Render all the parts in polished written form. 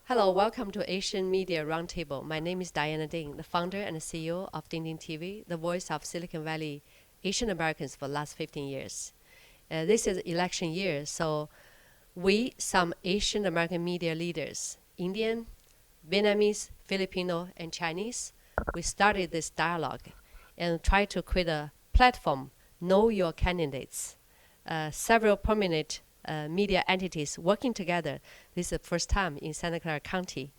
Hello, welcome to Asian Media Roundtable. My name is Diana Ding, the founder and CEO of Ding Ding TV, the voice of Silicon Valley Asian Americans for the last 15 years. This is election year, so we, some Asian American media leaders, Indian, Vietnamese, Filipino, and Chinese, we started this dialogue and tried to create a platform, know your candidates. Several prominent media entities working together. This is the first time in Santa Clara County.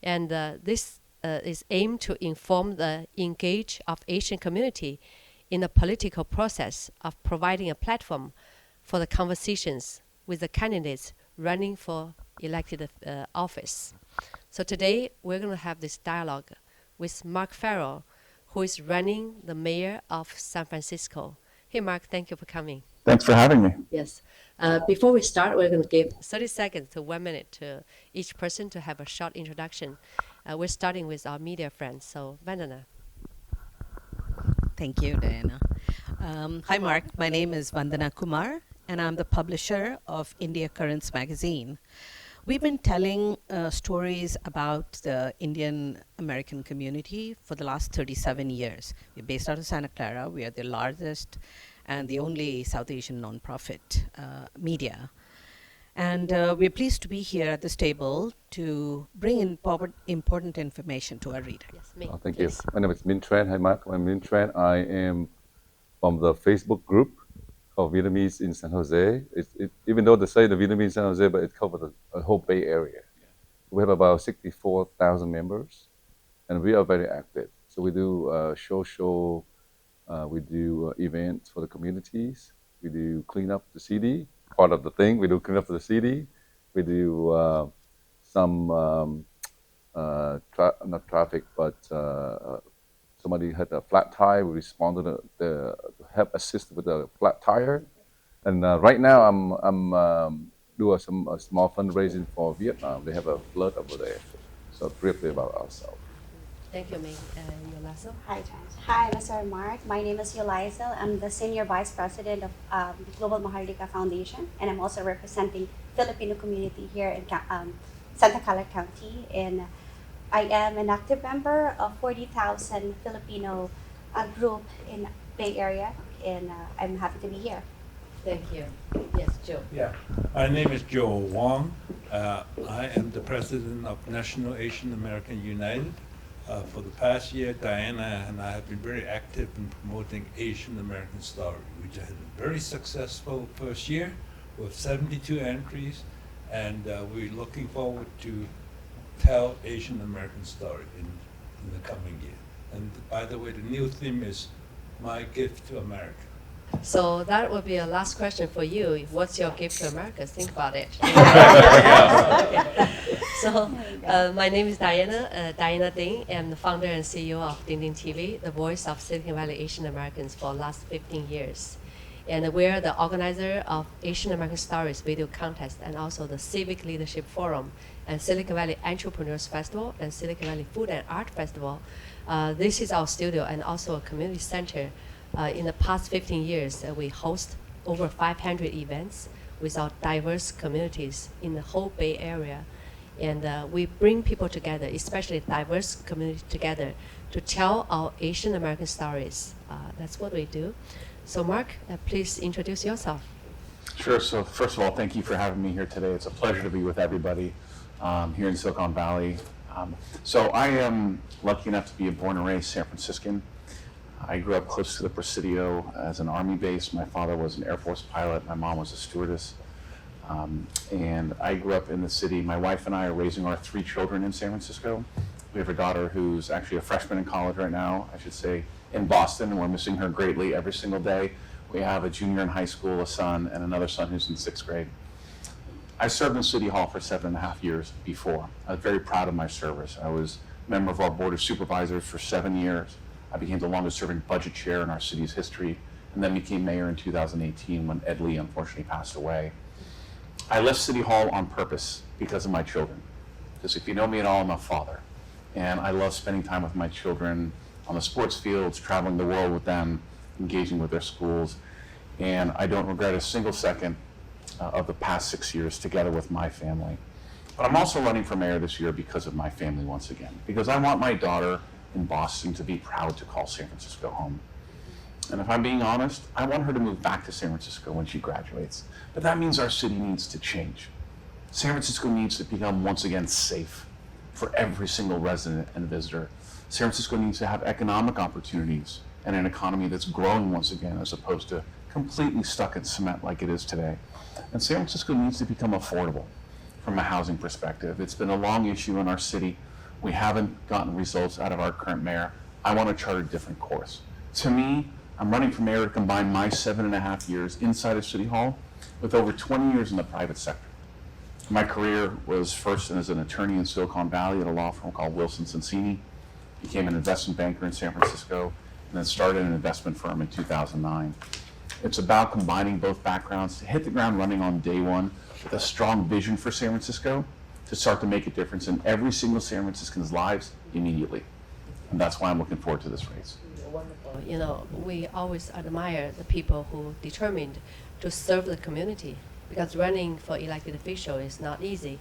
And this is aimed to inform the engage of Asian community in the political process of providing a platform for the conversations with the candidates running for elected office. So today we're going to have this dialogue with Mark Farrell, who is running the mayor of San Francisco. Hey, Mark, thank you for coming. Thanks for having me. Yes. Before we start, we're going to give 30 seconds to 1 minute to each person to have a short introduction. We're starting with our media friends. So, Vandana. Thank you, Diana. Hi, Mark. My name is Vandana Kumar, and I'm the publisher of India Currents magazine. We've been telling stories about the Indian American community for the last 37 years. We're based out of Santa Clara. We are the largest and the only South Asian nonprofit media. And we're pleased to be here at this table to bring in important information to our reader. Yes, me. Thank you. My name is Minh Tran. Hi, Mark. I'm Minh Tran. I am from the Facebook group called Vietnamese in San Jose. Even though they say the Vietnamese in San Jose, but it covers a whole Bay Area. We have about 64,000 members, and we are very active. So we do social, we do events for the communities. We do clean up the city. Part of the thing, we do clean up the city. We do some, not traffic, but somebody had a flat tire. We responded to help assist with the flat tire. And right now, I'm doing some small fundraising for Vietnam. They have a flood over there. So briefly about ourselves. Thank you, Ming. And Yolaso? Hi, James. Hi, Mr. Mark. My name is Yolaisel. I'm the Senior Vice President of the Global Maharlika Foundation, and I'm also representing Filipino community here in Santa Clara County. And I am an active member of 40,000 Filipino group in Bay Area, and I'm happy to be here. Thank you. Yes, Joe. Yeah, my name is Joe Wong. I am the president of National Asian American United. For the past year, Diana and I have been very active in promoting Asian American story. We had a very successful first year with 72 entries, and we're looking forward to tell Asian American story in the coming year. And by the way, the new theme is My Gift to America. So that would be a last question for you. What's your gift to America? Think about it. So my name is Diana Ding. I'm the founder and CEO of Ding Ding TV, the voice of Silicon Valley Asian Americans for the last 15 years. And we're the organizer of Asian American Stories video contest and also the Civic Leadership Forum and Silicon Valley Entrepreneurs Festival and Silicon Valley Food and Art Festival. This is our studio and also a community center. In the past 15 years, we host over 500 events with our diverse communities in the whole Bay Area. And we bring people together, especially diverse communities together, to tell our Asian American stories. That's what we do. So Mark, please introduce yourself. Sure. So first of all, thank you for having me here today. It's a pleasure to be with everybody here in Silicon Valley. So I am lucky enough to be a born and raised San Franciscan. I grew up close to the Presidio as an Army base. My father was an Air Force pilot. My mom was a stewardess. And I grew up in the city. My wife and I are raising our 3 children in San Francisco. We have a daughter who's actually a freshman in college right now, I should say, in Boston, and we're missing her greatly every single day. We have a junior in high school, a son, and another son who's in 6th grade. I served in City Hall for 7.5 years before. I was very proud of my service. I was a member of our Board of Supervisors for 7 years. I became the longest serving budget chair in our city's history, and then became mayor in 2018 when Ed Lee unfortunately passed away. I left City Hall on purpose because of my children. Because if you know me at all, I'm a father. And I love spending time with my children on the sports fields, traveling the world with them, engaging with their schools. And I don't regret a single second of the past 6 years together with my family. But I'm also running for mayor this year because of my family once again, because I want my daughter in Boston to be proud to call San Francisco home. And if I'm being honest, I want her to move back to San Francisco when she graduates. But that means our city needs to change. San Francisco needs to become once again safe for every single resident and visitor. San Francisco needs to have economic opportunities and an economy that's growing once again, as opposed to completely stuck in cement like it is today. And San Francisco needs to become affordable from a housing perspective. It's been a long issue in our city. We haven't gotten results out of our current mayor. I want to chart a different course. To me, I'm running for mayor to combine my 7.5 years inside of City Hall with over 20 years in the private sector. My career was first as an attorney in Silicon Valley at a law firm called Wilson Sonsini, became an investment banker in San Francisco, and then started an investment firm in 2009. It's about combining both backgrounds to hit the ground running on day one with a strong vision for San Francisco to start to make a difference in every single San Franciscan's lives immediately. And that's why I'm looking forward to this race. Wonderful. You know, we always admire the people who determined to serve the community, because running for elected official is not easy,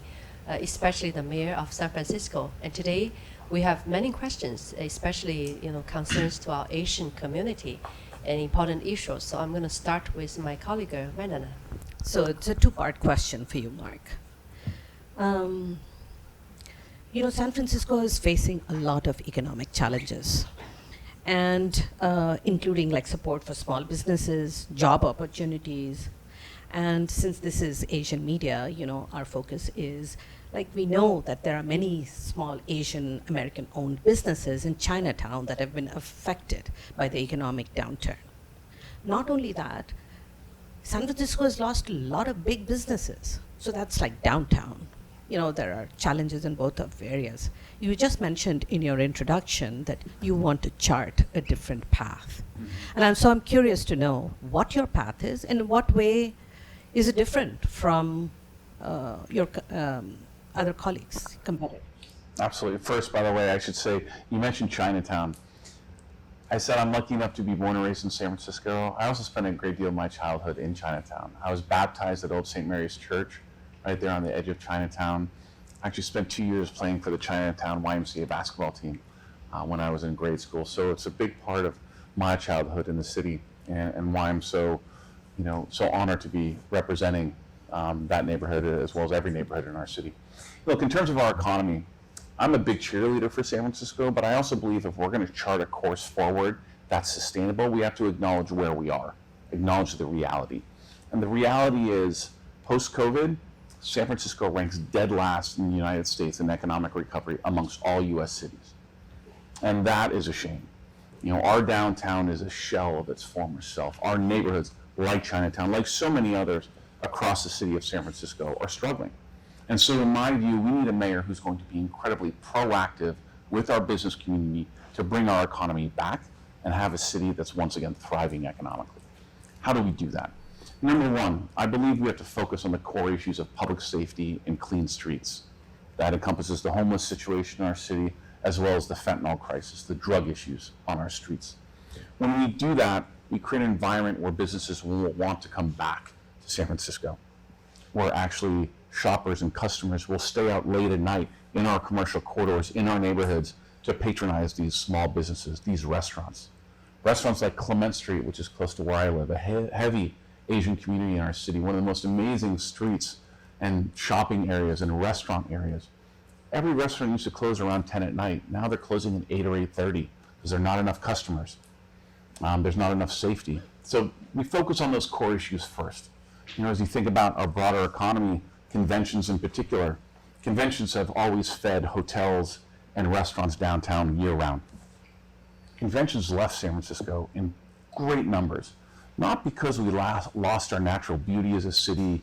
especially the mayor of San Francisco. And today we have many questions, especially concerns to our Asian community and important issues. So I'm going to start with my colleague Vandana. So it's a two-part question for you, Mark. San Francisco is facing a lot of economic challenges, and including like support for small businesses, job opportunities. And since this is Asian media, our focus is, like, we know that there are many small Asian American-owned businesses in Chinatown that have been affected by the economic downturn. Not only that, San Francisco has lost a lot of big businesses. So that's like downtown. There are challenges in both of areas. You just mentioned in your introduction that you want to chart a different path. And I'm curious to know what your path is and in what way is it different from your other colleagues, competitors. Absolutely. First, by the way, I should say, you mentioned Chinatown. I said I'm lucky enough to be born and raised in San Francisco. I also spent a great deal of my childhood in Chinatown. I was baptized at Old St. Mary's Church, right there on the edge of Chinatown. I actually spent 2 years playing for the Chinatown YMCA basketball team when I was in grade school. So it's a big part of my childhood in the city, and why I'm so honored to be representing that neighborhood as well as every neighborhood in our city. Look, in terms of our economy, I'm a big cheerleader for San Francisco, but I also believe if we're going to chart a course forward that's sustainable, we have to acknowledge where we are, acknowledge the reality. And the reality is, post-COVID, San Francisco ranks dead last in the United States in economic recovery amongst all U.S. cities. And that is a shame. Our downtown is a shell of its former self. Our neighborhoods, like Chinatown, like so many others across the city of San Francisco, are struggling. And so in my view, we need a mayor who's going to be incredibly proactive with our business community to bring our economy back and have a city that's once again thriving economically. How do we do that? Number one, I believe we have to focus on the core issues of public safety and clean streets. That encompasses the homeless situation in our city, as well as the fentanyl crisis, the drug issues on our streets. When we do that, we create an environment where businesses will want to come back to San Francisco, where actually shoppers and customers will stay out late at night in our commercial corridors, in our neighborhoods, to patronize these small businesses, these restaurants. Restaurants like Clement Street, which is close to where I live, a heavy Asian community in our city, one of the most amazing streets and shopping areas and restaurant areas. Every restaurant used to close around 10 at night. Now they're closing at 8 or 8:30 because there are not enough customers. There's not enough safety. So we focus on those core issues first. As you think about our broader economy, conventions in particular, conventions have always fed hotels and restaurants downtown year-round. Conventions left San Francisco in great numbers, not because we lost our natural beauty as a city,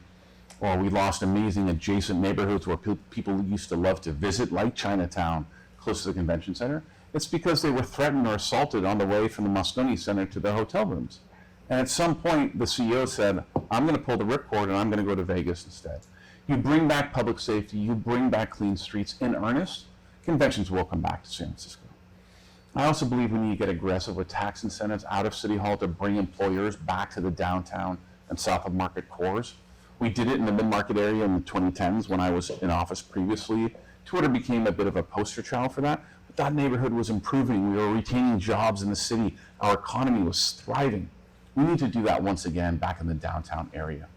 or we lost amazing adjacent neighborhoods where people used to love to visit, like Chinatown, close to the convention center. It's because they were threatened or assaulted on the way from the Moscone Center to the hotel rooms. And at some point, the CEO said, I'm going to pull the ripcord and I'm going to go to Vegas instead. You bring back public safety, you bring back clean streets in earnest, conventions will come back to San Francisco. I also believe we need to get aggressive with tax incentives out of City Hall to bring employers back to the downtown and South of Market cores. We did it in the mid-market area in the 2010s when I was in office previously. Twitter became a bit of a poster child for that. But that neighborhood was improving. We were retaining jobs in the city. Our economy was thriving. We need to do that once again back in the downtown area.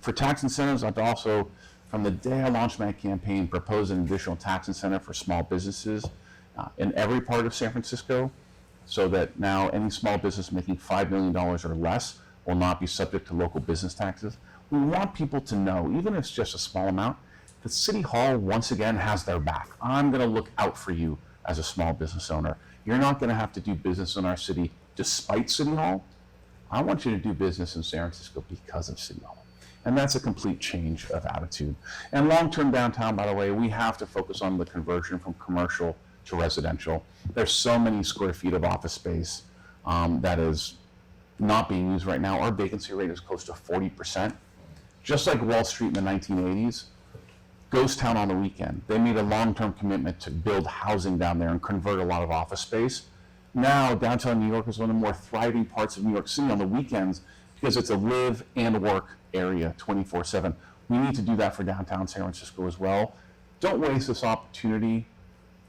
For tax incentives, I've also, from the day I launched my campaign, proposed an additional tax incentive for small businesses in every part of San Francisco, so that now any small business making $5 million or less will not be subject to local business taxes. We want people to know, even if it's just a small amount, that City Hall once again has their back. I'm going to look out for you as a small business owner. You're not going to have to do business in our city despite City Hall. I want you to do business in San Francisco because of City Hall. And that's a complete change of attitude. And long-term downtown, by the way, we have to focus on the conversion from commercial to residential. There's so many square feet of office space that is not being used right now. Our vacancy rate is close to 40%. Just like Wall Street in the 1980s, ghost town on the weekend. They made a long-term commitment to build housing down there and convert a lot of office space. Now, downtown New York is one of the more thriving parts of New York City on the weekends because it's a live and work area 24/7. We need to do that for downtown San Francisco as well. Don't waste this opportunity,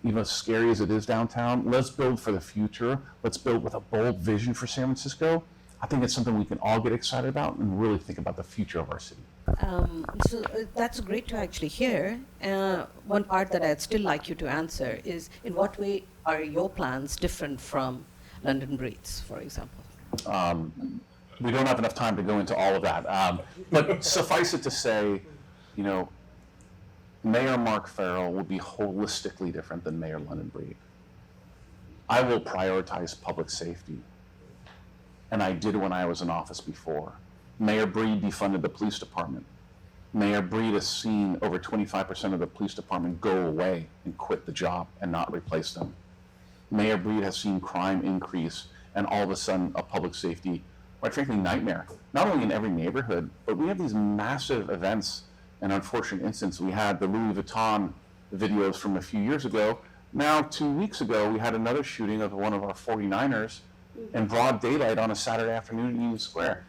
even as scary as it is downtown. Let's build for the future. Let's build with a bold vision for San Francisco. I think it's something we can all get excited about and really think about the future of our city. That's great to actually hear. One part that I'd still like you to answer is, in what way are your plans different from London Breeds, for example? We don't have enough time to go into all of that. But suffice it to say, you know, Mayor Mark Farrell will be holistically different than Mayor London Breed. I will prioritize public safety. And I did when I was in office before. Mayor Breed defunded the police department. Mayor Breed has seen over 25% of the police department go away and quit the job and not replace them. Mayor Breed has seen crime increase and all of a sudden a public safety, quite frankly, nightmare. Not only in every neighborhood, but we have these massive events and unfortunate incidents. We had the Louis Vuitton videos from a few years ago. Now, 2 weeks ago, we had another shooting of one of our 49ers in broad daylight on a Saturday afternoon in Union Square.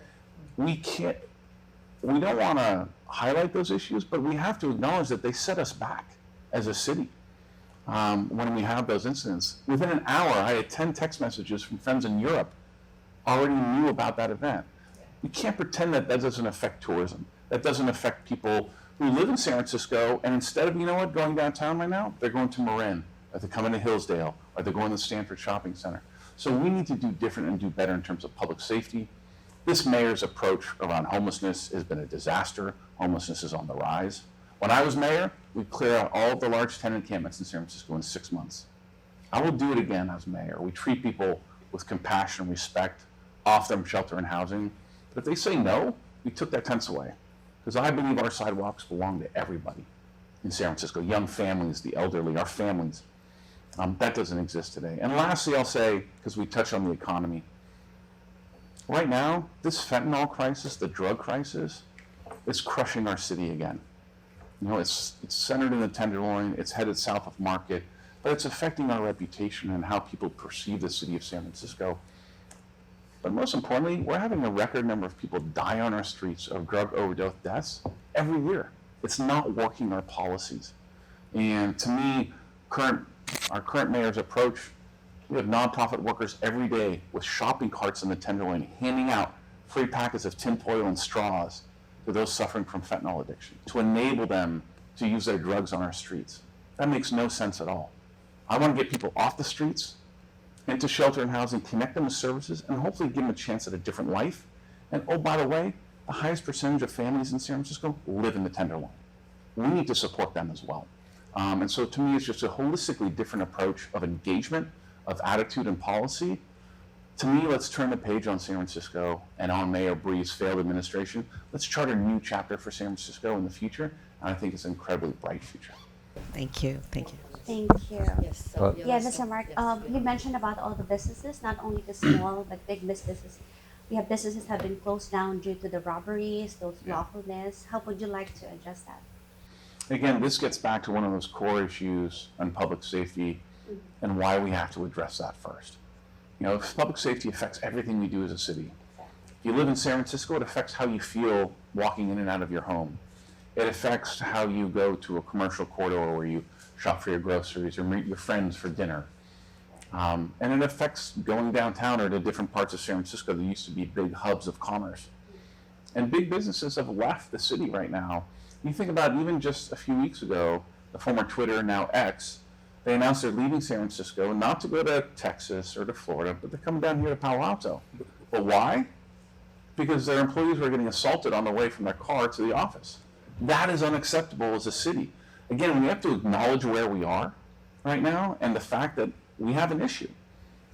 We don't want to highlight those issues, but we have to acknowledge that they set us back as a city when we have those incidents. Within an hour, I had 10 text messages from friends in Europe already knew about that event. We can't pretend that that doesn't affect tourism. That doesn't affect people who live in San Francisco, and instead of, going downtown right now, they're going to Marin, or they're coming to Hillsdale, or they're going to the Stanford Shopping Center. So we need to do different and do better in terms of public safety. This mayor's approach around homelessness has been a disaster. Homelessness is on the rise. When I was mayor, we cleared out all of the large tenant encampments in San Francisco in 6 months. I will do it again as mayor. We treat people with compassion and respect, offer them shelter and housing. But if they say no, we took their tents away. Because I believe our sidewalks belong to everybody in San Francisco, young families, the elderly, our families. That doesn't exist today. And lastly, I'll say, because we touched on the economy, right now, this fentanyl crisis, the drug crisis, is crushing our city again. It's centered in the Tenderloin, it's headed south of Market, but it's affecting our reputation and how people perceive the city of San Francisco. But most importantly, we're having a record number of people die on our streets of drug overdose deaths every year. It's not working our policies. And to me, our current mayor's approach, we have nonprofit workers every day with shopping carts in the Tenderloin handing out free packets of tinfoil and straws to those suffering from fentanyl addiction to enable them to use their drugs on our streets. That makes no sense at all. I want to get people off the streets, into shelter and housing, connect them with services, and hopefully give them a chance at a different life. And oh, by the way, the highest percentage of families in San Francisco live in the Tenderloin. We need to support them as well. And so to me, it's just a holistically different approach of engagement, of attitude and policy. To me, let's turn the page on San Francisco and on Mayor Breed's failed administration. Let's chart a new chapter for San Francisco in the future, and I think it's an incredibly bright future. Thank you. Thank you. Thank you. Yes. Yeah, Mr. Mark, you mentioned about all the businesses, not only the small but big businesses. We have businesses that have been closed down due to the robberies, those lawfulness. How would you like to address that? Again, this gets back to one of those core issues on public safety and why we have to address that first. Public safety affects everything we do as a city. If you live in San Francisco, it affects how you feel walking in and out of your home. It affects how you go to a commercial corridor where you shop for your groceries or meet your friends for dinner. And it affects going downtown or to different parts of San Francisco that used to be big hubs of commerce. And big businesses have left the city right now. You think about even just a few weeks ago, the former Twitter, now X, they announced they're leaving San Francisco, not to go to Texas or to Florida, but they're coming down here to Palo Alto. But why? Because their employees were getting assaulted on the way from their car to the office. That is unacceptable as a city. Again, we have to acknowledge where we are right now and the fact that we have an issue.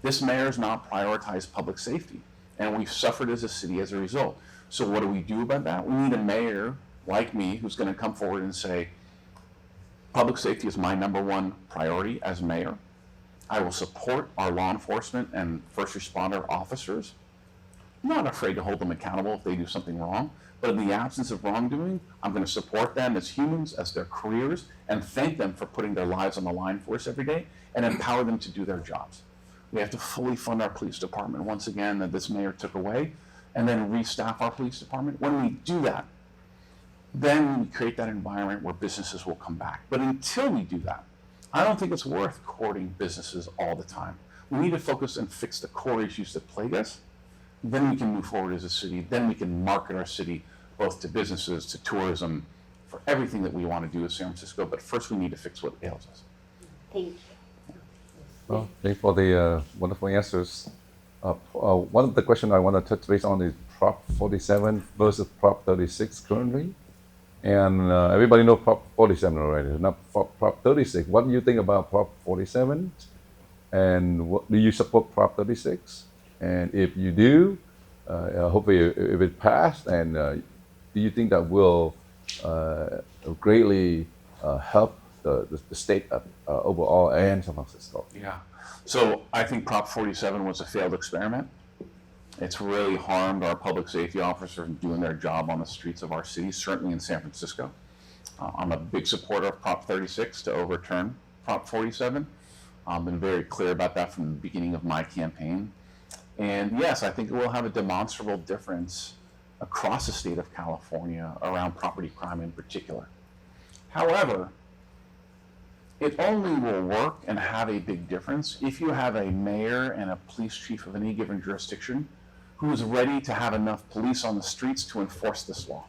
This mayor has not prioritized public safety, and we've suffered as a city as a result. So what do we do about that? We need a mayor like me who's going to come forward and say, public safety is my number one priority as mayor. I will support our law enforcement and first responder officers. I'm not afraid to hold them accountable if they do something wrong, but in the absence of wrongdoing, I'm going to support them as humans, as their careers, and thank them for putting their lives on the line for us every day and empower them to do their jobs. We have to fully fund our police department once again that this mayor took away, and then restaff our police department. When we do that, then we create that environment where businesses will come back. But until we do that, I don't think it's worth courting businesses all the time. We need to focus and fix the core issues that plague us. Then we can move forward as a city. Then we can market our city both to businesses, to tourism, for everything that we want to do as San Francisco. But first we need to fix what ails us. Thank you. Well, thanks for the wonderful answers. One of the questions I want to touch base on is Prop 47 versus Prop 36 currently. And everybody knows Prop 47 already, not Prop 36. What do you think about Prop 47? And do you support Prop 36? And if you do, hopefully if it passed, and do you think that will greatly help the state overall and San Francisco? Yeah. So I think Prop 47 was a failed experiment. It's really harmed our public safety officers doing their job on the streets of our city, certainly in San Francisco. I'm a big supporter of Prop 36 to overturn Prop 47. I've been very clear about that from the beginning of my campaign. And yes, I think it will have a demonstrable difference across the state of California around property crime in particular. However, it only will work and have a big difference if you have a mayor and a police chief of any given jurisdiction who is ready to have enough police on the streets to enforce this law.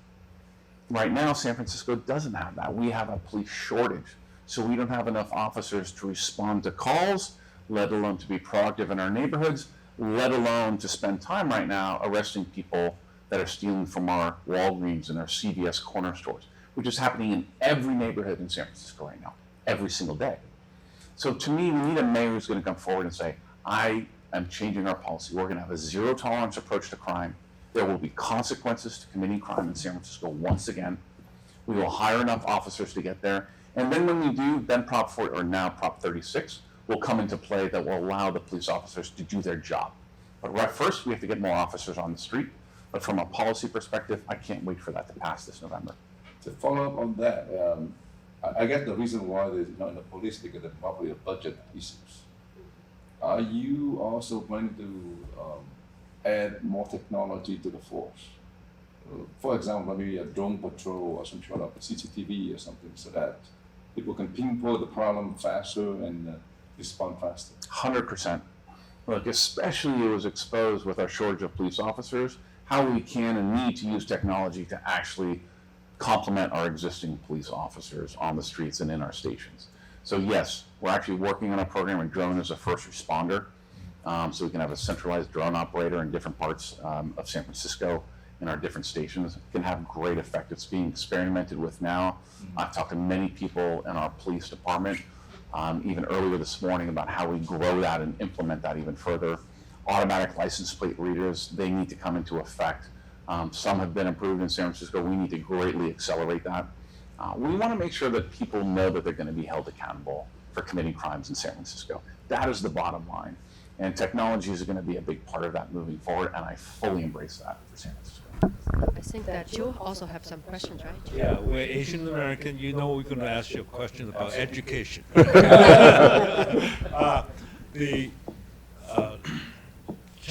Right now, San Francisco doesn't have that. We have a police shortage. So we don't have enough officers to respond to calls, let alone to be proactive in our neighborhoods, let alone to spend time right now arresting people that are stealing from our Walgreens and our CVS corner stores, which is happening in every neighborhood in San Francisco right now, every single day. So to me, we need a mayor who's going to come forward and say, I am changing our policy. We're going to have a zero tolerance approach to crime. There will be consequences to committing crime in San Francisco once again. We will hire enough officers to get there. And then when we do, then Prop 4, or now Prop 36, will come into play that will allow the police officers to do their job. But right first, we have to get more officers on the street. But from a policy perspective, I can't wait for that to pass this November. To follow up on that, I guess the reason why in the police they get probably a budget issues. Are you also planning to add more technology to the force? For example, maybe a drone patrol or some sort of CCTV or something, so that people can pinpoint the problem faster and respond faster. 100%. Look, especially it was exposed with our shortage of police officers, how we can and need to use technology to actually complement our existing police officers on the streets and in our stations. So yes, we're actually working on a program where drone is a first responder, so we can have a centralized drone operator in different parts of San Francisco in our different stations. It can have great effect. It's being experimented with now. I've talked to many people in our police department, even earlier this morning, about how we grow that and implement that even further. Automatic license plate readers, they need to come into effect. Some have been approved in San Francisco. We need to greatly accelerate that. We want to make sure that people know that they're going to be held accountable for committing crimes in San Francisco. That is the bottom line. And technology is going to be a big part of that moving forward, and I fully embrace that for San Francisco. I think that Joe also have some questions, right? Yeah, we're Asian American. You know we're going to ask you a question about education.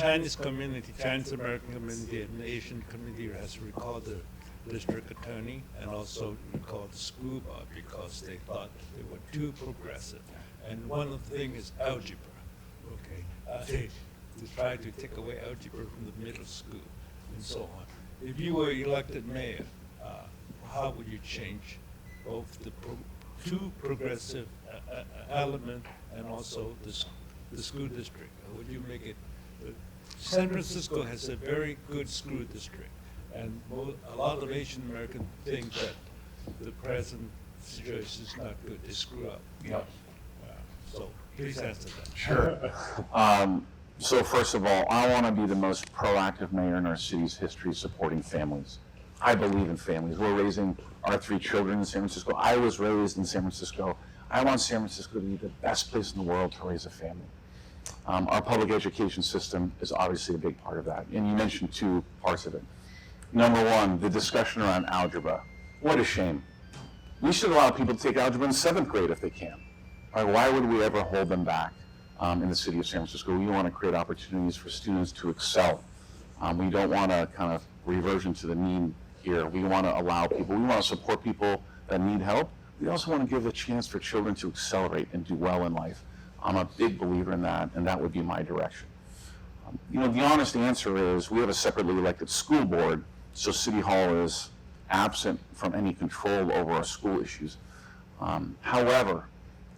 Chinese community, Chinese American community, and the Asian community has recalled the district attorney and also recalled the school board because they thought they were too progressive. And one of the things is algebra. Okay, they tried to take away algebra from the middle school and so on. If you were elected mayor, how would you change both the two progressive element and also the school district? Or would you make it? San Francisco has a very good school district, and a lot of Asian Americans think that the present situation is not good. They screw up. Yep. So please answer that. Sure. So first of all, I want to be the most proactive mayor in our city's history supporting families. I believe in families. We're raising our 3 children in San Francisco. I was raised in San Francisco. I want San Francisco to be the best place in the world to raise a family. Our public education system is obviously a big part of that. And you mentioned 2 parts of it. Number 1, the discussion around algebra. What a shame. We should allow people to take algebra in 7th grade if they can. Right? Why would we ever hold them back in the city of San Francisco? We want to create opportunities for students to excel. We don't want to kind of reversion to the mean here. We want to allow people, we want to support people that need help. We also want to give a chance for children to accelerate and do well in life. I'm a big believer in that, and that would be my direction. The honest answer is we have a separately elected school board, so City Hall is absent from any control over our school issues. However,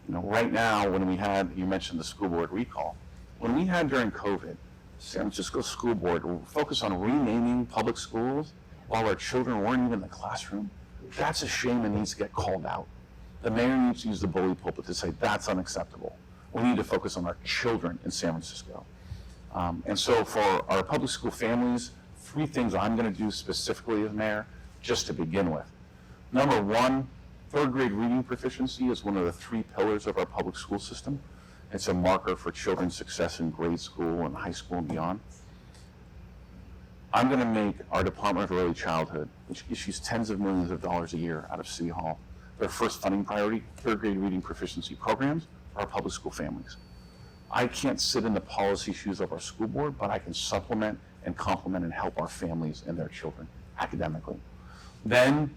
right now, when we had, you mentioned the school board recall, when we had during COVID, San Francisco School Board focused on renaming public schools while our children weren't even in the classroom. That's a shame and needs to get called out. The mayor needs to use the bully pulpit to say that's unacceptable. We need to focus on our children in San Francisco. And so for our public school families, 3 things I'm going to do specifically as mayor, just to begin with. Number 1, 3rd grade reading proficiency is one of the 3 pillars of our public school system. It's a marker for children's success in grade school and high school and beyond. I'm going to make our Department of Early Childhood, which issues tens of millions of dollars a year out of City Hall, their first funding priority, 3rd grade reading proficiency programs for our public school families. I can't sit in the policy shoes of our school board, but I can supplement and complement and help our families and their children academically. Then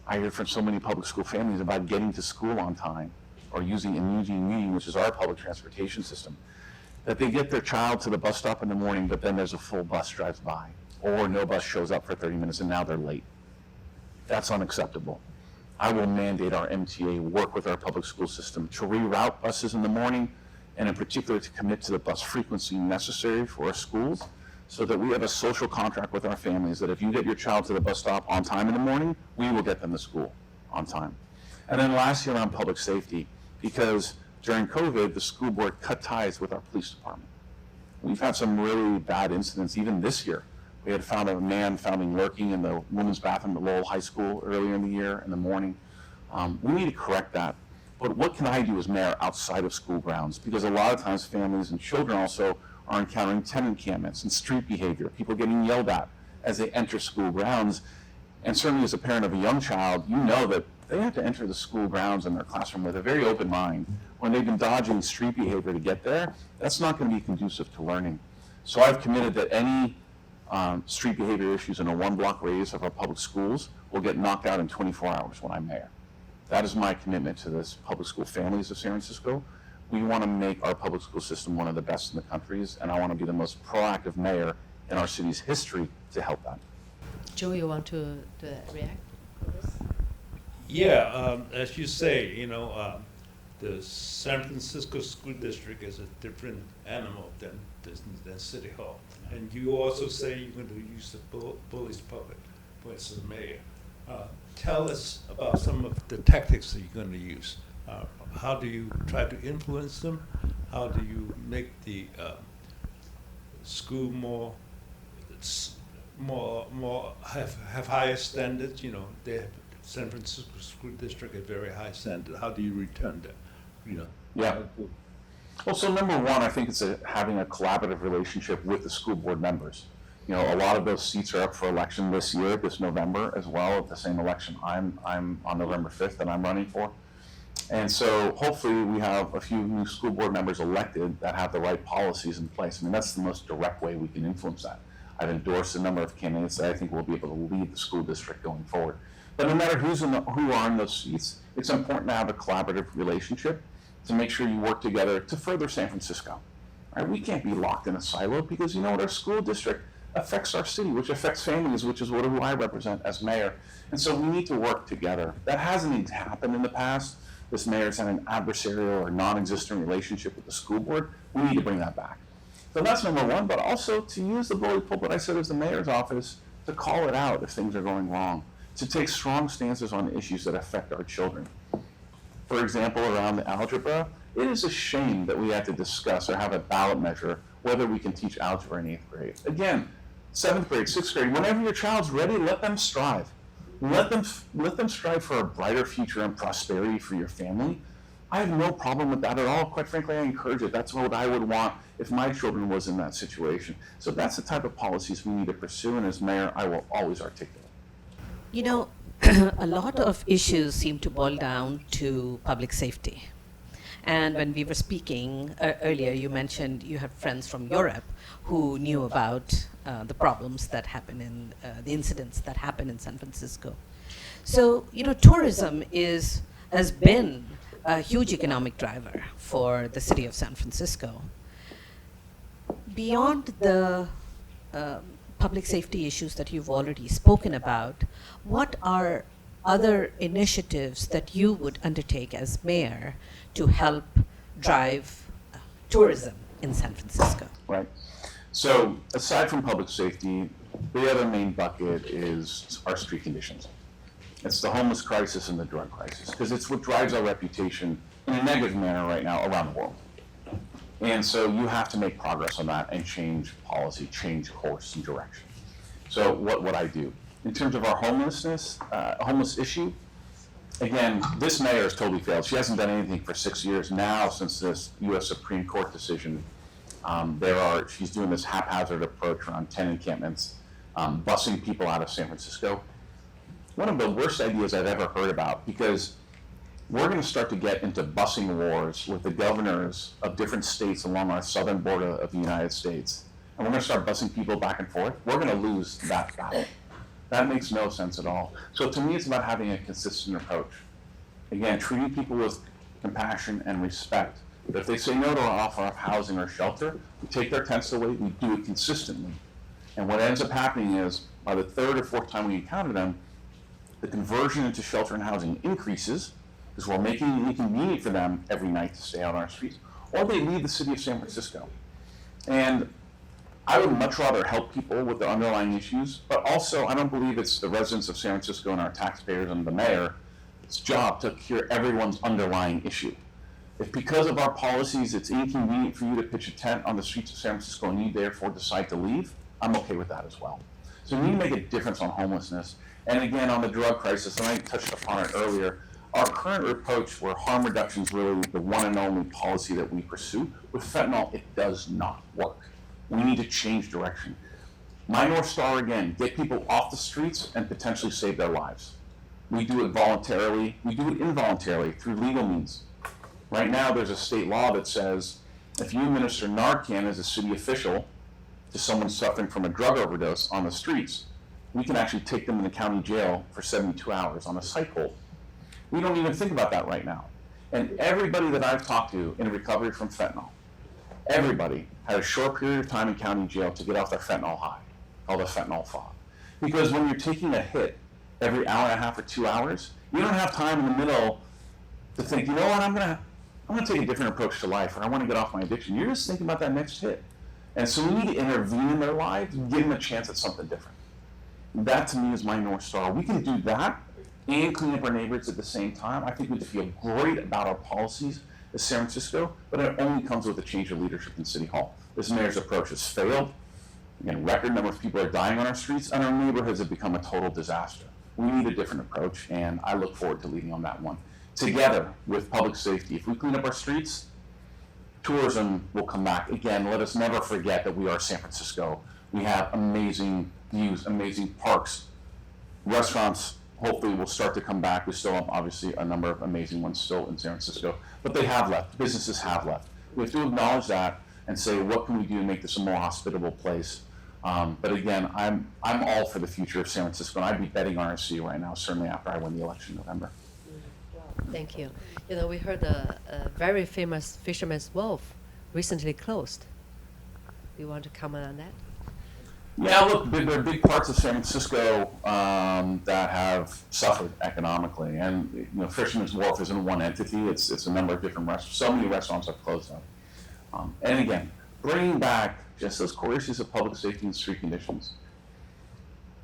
I hear from so many public school families about getting to school on time or using Eugene Meeting, which is our public transportation system, that they get their child to the bus stop in the morning, but then there's a full bus drives by, or no bus shows up for 30 minutes and now they're late. That's unacceptable. I will mandate our MTA work with our public school system to reroute buses in the morning, and in particular to commit to the bus frequency necessary for our schools, so that we have a social contract with our families that if you get your child to the bus stop on time in the morning, we will get them to school on time. And then lastly, around public safety, because during COVID, the school board cut ties with our police department. We've had some really bad incidents even this year. We had found a man found lurking in the women's bathroom at Lowell High School earlier in the year, in the morning. We need to correct that. But what can I do as mayor outside of school grounds? Because a lot of times families and children also are encountering tenant encampments and street behavior, people getting yelled at as they enter school grounds. And certainly as a parent of a young child, you know that they have to enter the school grounds in their classroom with a very open mind. When they've been dodging street behavior to get there, that's not going to be conducive to learning. So I've committed that any street behavior issues in a 1-block radius of our public schools will get knocked out in 24 hours when I'm mayor. That is my commitment to this public school families of San Francisco. We want to make our public school system one of the best in the country, and I want to be the most proactive mayor in our city's history to help that. Joe, you want to react? Yeah, as you say, the San Francisco School District is a different animal than City Hall. And you also say you're going to use the bully's puppet as the mayor. Tell us about some of the tactics that you're going to use. How do you try to influence them? How do you make the school more have higher standards? They have San Francisco School District a very high standard. How do you return that? Yeah. Well, so number 1, I think it's having a collaborative relationship with the school board members. A lot of those seats are up for election this November as well, at the same election I'm on November 5th that I'm running for. And so hopefully we have a few new school board members elected that have the right policies in place. I mean, that's the most direct way we can influence that. I've endorsed a number of candidates that I think will be able to lead the school district going forward. But no matter who are in those seats, it's important to have a collaborative relationship to make sure you work together to further San Francisco. Right? We can't be locked in a silo because you know what, our school district affects our city, which affects families, which is who I represent as mayor. And so we need to work together. That hasn't happened in the past. This mayor's had an adversarial or non-existent relationship with the school board. We need to bring that back. So that's number one, but also to use the bully pulpit I said as the mayor's office to call it out if things are going wrong, to take strong stances on issues that affect our children. For example, around the algebra, it is a shame that we had to discuss or have a ballot measure whether we can teach algebra in 8th grade. Again, 7th grade, 6th grade, whenever your child's ready, let them strive. Let them strive for a brighter future and prosperity for your family. I have no problem with that at all. Quite frankly, I encourage it. That's what I would want if my children was in that situation. So that's the type of policies we need to pursue, and as mayor, I will always articulate. You know, a lot of issues seem to boil down to public safety. And when we were speaking earlier, you mentioned you have friends from Europe who knew about the problems that happen in the incidents that happen in San Francisco. So, you know, tourism has been a huge economic driver for the city of San Francisco. Beyond the public safety issues that you've already spoken about, what are other initiatives that you would undertake as mayor to help drive tourism in San Francisco? Right. So aside from public safety, the other main bucket is our street conditions. It's the homeless crisis and the drug crisis, because it's what drives our reputation in a negative manner right now around the world. And so you have to make progress on that and change policy, change course and direction. So what would I do? In terms of our homeless issue, again, this mayor has totally failed. She hasn't done anything for 6 years now since this U.S. Supreme Court decision. She's doing this haphazard approach around 10 encampments, busing people out of San Francisco. One of the worst ideas I've ever heard about, because we're going to start to get into busing wars with the governors of different states along our southern border of the United States. And we're going to start busing people back and forth. We're going to lose that battle. That makes no sense at all. So to me, it's about having a consistent approach. Again, treating people with compassion and respect. But if they say no to our offer of housing or shelter, we take their tents away, we do it consistently. And what ends up happening is, by the third or fourth time we encounter them, the conversion into shelter and housing increases, because we're making it inconvenient for them every night to stay out on our streets, or they leave the city of San Francisco. And I would much rather help people with their underlying issues, but also I don't believe it's the residents of San Francisco and our taxpayers and the mayor's job to cure everyone's underlying issue. If because of our policies it's inconvenient for you to pitch a tent on the streets of San Francisco and you therefore decide to leave, I'm okay with that as well. So we need to make a difference on homelessness. And again, on the drug crisis, and I touched upon it earlier, our current approach where harm reduction is really the one and only policy that we pursue, with fentanyl, it does not work. We need to change direction. My North Star, again, get people off the streets and potentially save their lives. We do it voluntarily, we do it involuntarily through legal means. Right now, there's a state law that says if you administer Narcan as a city official to someone suffering from a drug overdose on the streets, we can actually take them in the county jail for 72 hours on a psych hold. We don't even think about that right now. And everybody that I've talked to in recovery from fentanyl, everybody had a short period of time in county jail to get off their fentanyl high, called a fentanyl fog. Because when you're taking a hit every hour and a half or 2 hours, you don't have time in the middle to think, you know what, I'm gonna take a different approach to life, or I want to get off my addiction. You're just thinking about that next hit. And so we need to intervene in their lives and give them a chance at something different. That to me is my North Star. We can do that and clean up our neighborhoods at the same time. I think we'd feel great about our policies as San Francisco, but it only comes with a change of leadership in City Hall. This mayor's approach has failed. Again, record number of people are dying on our streets, and our neighborhoods have become a total disaster. We need a different approach, and I look forward to leading on that one. Together with public safety, if we clean up our streets, tourism will come back. Again, let us never forget that we are San Francisco. We have amazing views, amazing parks, restaurants, hopefully will start to come back. We still have obviously a number of amazing ones still in San Francisco, but they have left. Businesses have left. We have to acknowledge that and say, what can we do to make this a more hospitable place? But again, I'm all for the future of San Francisco, and I'd be betting on our city right now, certainly after I win the election in November. Thank you. You know, we heard a very famous Fisherman's Wharf recently closed. Do you want to comment on that? Yeah, look, there are big parts of San Francisco that have suffered economically, and you know, Fisherman's Wharf isn't one entity. It's a number of different restaurants. So many restaurants have closed down. And again, bringing back just those core issues of public safety and street conditions.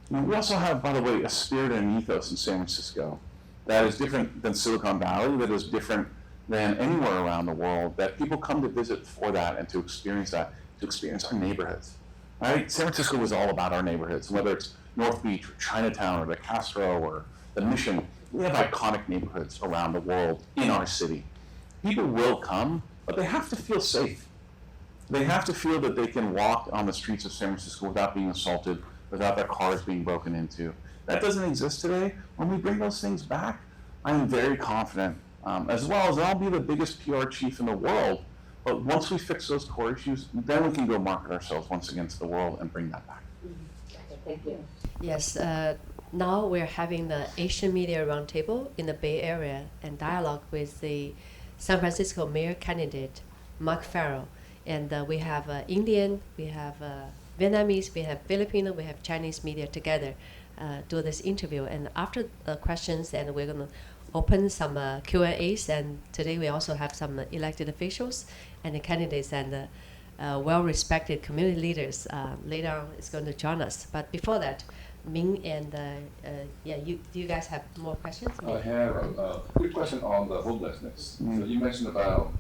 You know, we also have, by the way, a spirit and an ethos in San Francisco that is different than Silicon Valley, that is different than anywhere around the world, that people come to visit for that and to experience that, to experience our neighborhoods. Right? San Francisco is all about our neighborhoods, whether it's North Beach or Chinatown or the Castro or the Mission. We have iconic neighborhoods around the world in our city. People will come, but they have to feel safe. They have to feel that they can walk on the streets of San Francisco without being assaulted, without their cars being broken into. That doesn't exist today. When we bring those things back, I am very confident, as well as I'll be the biggest PR chief in the world. But once we fix those core issues, then we can go market ourselves once again to the world and bring that back. Thank you. Yes, now we're having the Asian Media Roundtable in the Bay Area and dialogue with the San Francisco mayor candidate, Mark Farrell. And we have Indian, we have Vietnamese, we have Filipino, we have Chinese media together do this interview. And after the questions, and we're going to open some Q&As. And today we also have some elected officials and the candidates and well-respected community leaders later on is going to join us. But before that, Ming and do you guys have more questions? I have a quick question on the homelessness. So you mentioned about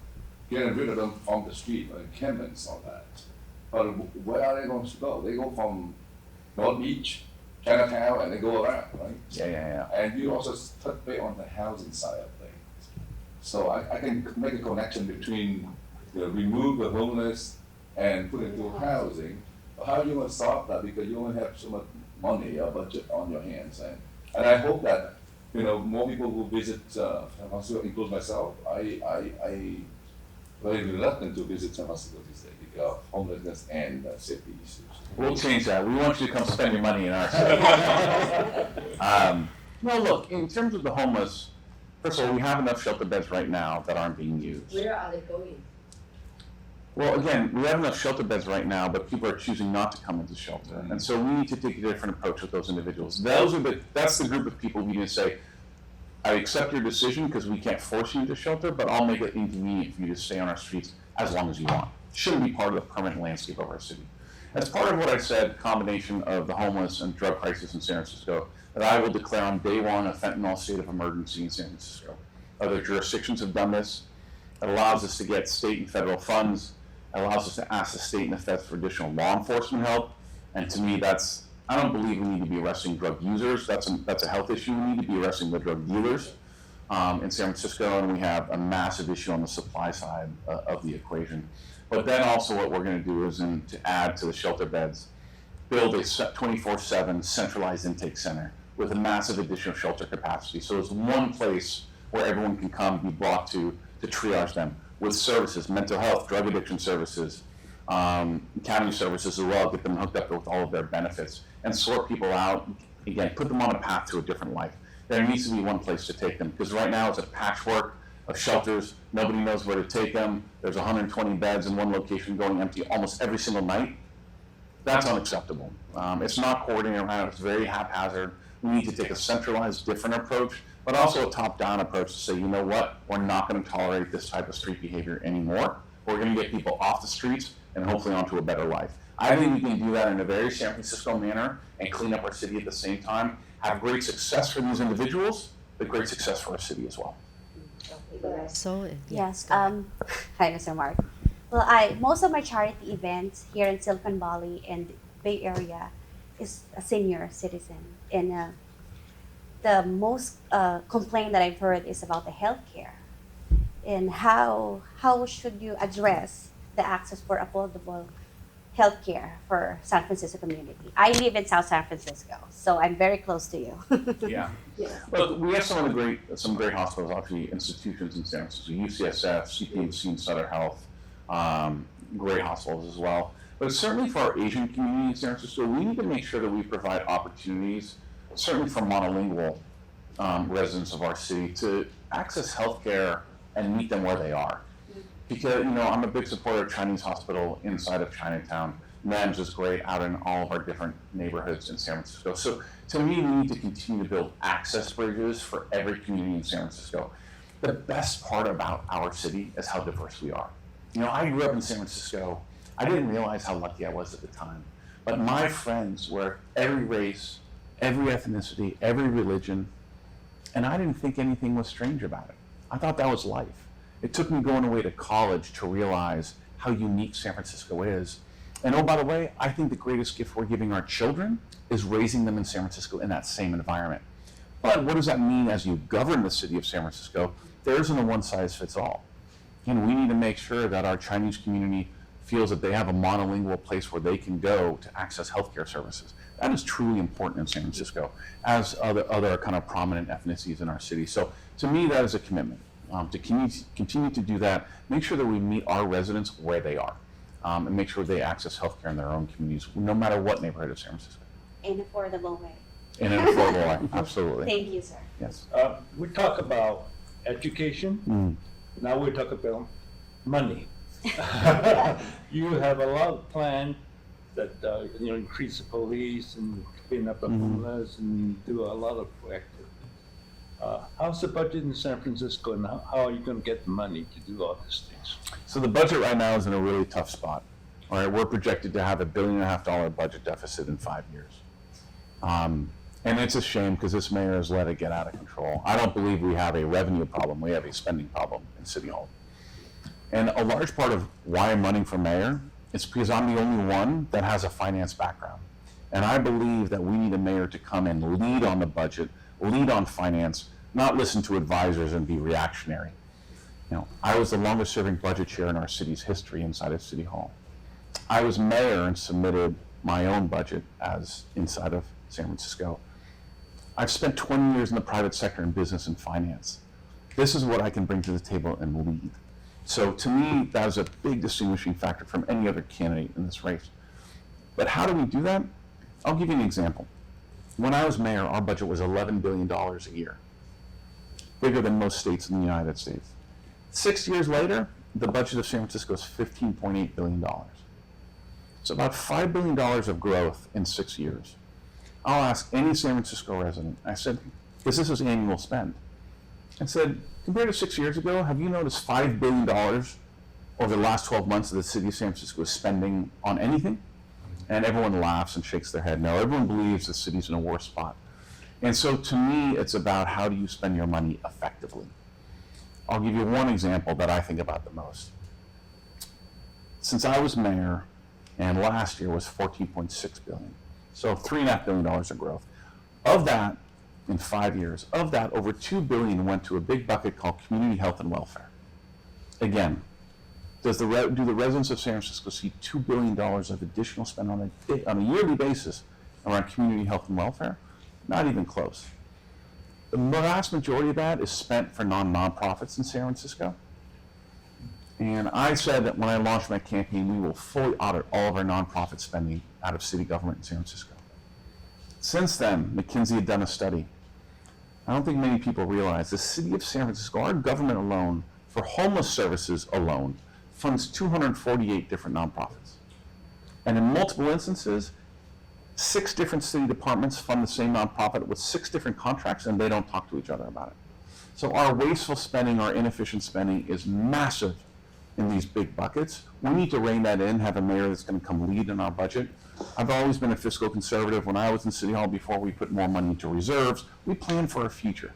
getting rid of them from the street, encampments on that. But where are they going to go? They go from North Beach, Chinatown, and they go around, right? Yeah. And you also touch base on the housing side of things. So I can make a connection between remove the homeless and put it into housing. But how are you going to solve that? Because you only have so much money, a budget on your hands. And I hope that more people will visit San Francisco, including myself. I very reluctant to visit San Francisco these days because of homelessness and safety issues. We'll change that. We want you to come spend your money in our city. Well, look, in terms of the homeless, first of all, we have enough shelter beds right now that aren't being used. Where are they going? Well, again, we have enough shelter beds right now, but people are choosing not to come into shelter. And so we need to take a different approach with those individuals. That's the group of people we need to say, I accept your decision because we can't force you into shelter, but I'll make it inconvenient for you to stay on our streets as long as you want. It shouldn't be part of the permanent landscape of our city. As part of what I said, combination of the homeless and drug crisis in San Francisco, that I will declare on day one a fentanyl state of emergency in San Francisco. Other jurisdictions have done this. It allows us to get state and federal funds. It allows us to ask the state and the feds for additional law enforcement help. And to me, I don't believe we need to be arresting drug users. That's a health issue. We need to be arresting the drug dealers in San Francisco, and we have a massive issue on the supply side of the equation. But then also what we're going to do is to add to the shelter beds, build a 24/7 centralized intake center with a massive additional shelter capacity. So there's one place where everyone can come, be brought to triage them with services, mental health, drug addiction services, county services as well, get them hooked up with all of their benefits and sort people out, again, put them on a path to a different life. There needs to be one place to take them because right now it's a patchwork of shelters. Nobody knows where to take them. There's 120 beds in one location going empty almost every single night. That's unacceptable. It's not coordinated around. It's very haphazard. We need to take a centralized, different approach, but also a top-down approach to say, you know what, we're not going to tolerate this type of street behavior anymore. We're going to get people off the streets and hopefully onto a better life. I think we can do that in a very San Francisco manner and clean up our city at the same time, have great success for these individuals, but great success for our city as well. So, Yes. Hi, Mr. Mark. Well, most of my charity events here in Silicon Valley and the Bay Area is a senior citizen. And the most complaint that I've heard is about the healthcare and how should you address the access for affordable healthcare for San Francisco community. I live in South San Francisco, so I'm very close to you. Yeah. Yes. Look, we have some great hospitals, obviously institutions in San Francisco, UCSF, CPHC, and Sutter Health, great hospitals as well. But certainly for our Asian community in San Francisco, we need to make sure that we provide opportunities, certainly for monolingual residents of our city, to access healthcare and meet them where they are. Because, I'm a big supporter of Chinese Hospital inside of Chinatown. NAMS is great out in all of our different neighborhoods in San Francisco. So to me, we need to continue to build access bridges for every community in San Francisco. The best part about our city is how diverse we are. I grew up in San Francisco. I didn't realize how lucky I was at the time. But my friends were every race, every ethnicity, every religion, and I didn't think anything was strange about it. I thought that was life. It took me going away to college to realize how unique San Francisco is. And oh, by the way, I think the greatest gift we're giving our children is raising them in San Francisco in that same environment. But what does that mean as you govern the city of San Francisco? There isn't a one-size-fits-all. And we need to make sure that our Chinese community feels that they have a monolingual place where they can go to access healthcare services. That is truly important in San Francisco, as other kind of prominent ethnicities in our city. So to me, that is a commitment. To continue to do that, make sure that we meet our residents where they are, and make sure they access healthcare in their own communities, no matter what neighborhood of San Francisco. In an affordable way. In an affordable way, absolutely. Thank you, sir. Yes. We talk about education. Now we talk about money. You have a lot of plans that increase the police and clean up the homeless and do a lot of activities. How's the budget in San Francisco, and how are you going to get the money to do all these things? So the budget right now is in a really tough spot. All right, we're projected to have $1.5 billion budget deficit in 5 years. And it's a shame because this mayor has let it get out of control. I don't believe we have a revenue problem. We have a spending problem in City Hall. And a large part of why I'm running for mayor is because I'm the only one that has a finance background. And I believe that we need a mayor to come and lead on the budget, lead on finance, not listen to advisors and be reactionary. I was the longest serving budget chair in our city's history inside of City Hall. I was mayor and submitted my own budget as inside of San Francisco. I've spent 20 years in the private sector in business and finance. This is what I can bring to the table and lead. So to me, that is a big distinguishing factor from any other candidate in this race. But how do we do that? I'll give you an example. When I was mayor, our budget was $11 billion a year, bigger than most states in the United States. 6 years later, the budget of San Francisco is $15.8 billion. So about $5 billion of growth in 6 years. I'll ask any San Francisco resident, I said, because this is annual spend, I said, compared to 6 years ago, have you noticed $5 billion over the last 12 months that the city of San Francisco is spending on anything? And everyone laughs and shakes their head. No, everyone believes the city's in a worse spot. And so to me, it's about how do you spend your money effectively. I'll give you one example that I think about the most. Since I was mayor, and last year was $14.6 billion, so $3.5 billion of growth. Of that, in 5 years, of that, over $2 billion went to a big bucket called community health and welfare. Again, do the residents of San Francisco see $2 billion of additional spend on a yearly basis around community health and welfare? Not even close. The vast majority of that is spent for nonprofits in San Francisco. And I said that when I launched my campaign, we will fully audit all of our nonprofit spending out of city government in San Francisco. Since then, McKinsey had done a study. I don't think many people realize the city of San Francisco, our government alone, for homeless services alone, funds 248 different nonprofits. And in multiple instances, 6 different city departments fund the same nonprofit with 6 different contracts, and they don't talk to each other about it. So our wasteful spending, our inefficient spending is massive in these big buckets. We need to rein that in, have a mayor that's going to come lead in our budget. I've always been a fiscal conservative. When I was in City Hall before, we put more money into reserves. We plan for our future.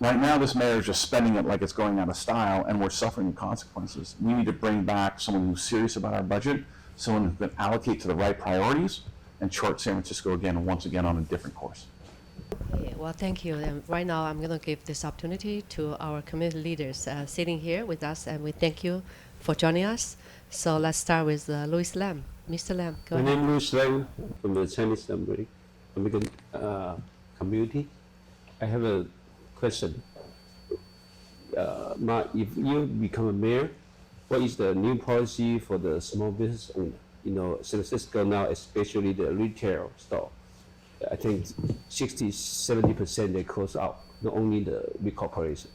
Right now, this mayor is just spending it like it's going out of style, and we're suffering the consequences. We need to bring back someone who's serious about our budget, someone who can allocate to the right priorities, and chart San Francisco again, once again, on a different course. Okay, well, thank you. And right now, I'm going to give this opportunity to our community leaders sitting here with us, and we thank you for joining us. So let's start with Louis Lam. Mr. Lam, go My ahead. name is Lam from the Chinese American community. I have a question. If you become a mayor, what is the new policy for the small business owner? San Francisco now, especially the retail store, I think 60-70% they close out, not only the big corporation.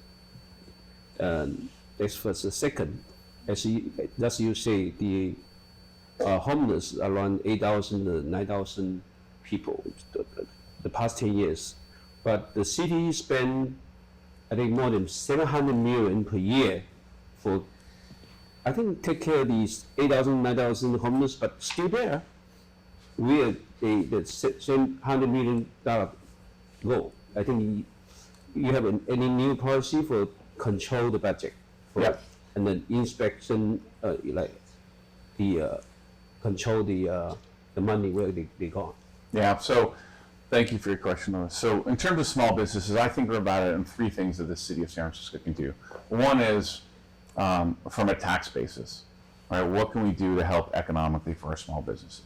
That's first. The second, as you say, the homeless around 8,000 to 9,000 people the past 10 years. But the city spent, I think, more than 700 million per year for, I think, take care of these 8,000, 9,000 homeless, but still there. We are the same $100 million goal. I think you have any new policy for control the budget, and then inspection, like the control the money where they go. Yeah, so thank you for your question, Louis. So in terms of small businesses, I think about it in three things that the city of San Francisco can do. One is from a tax basis, right? What can we do to help economically for our small businesses?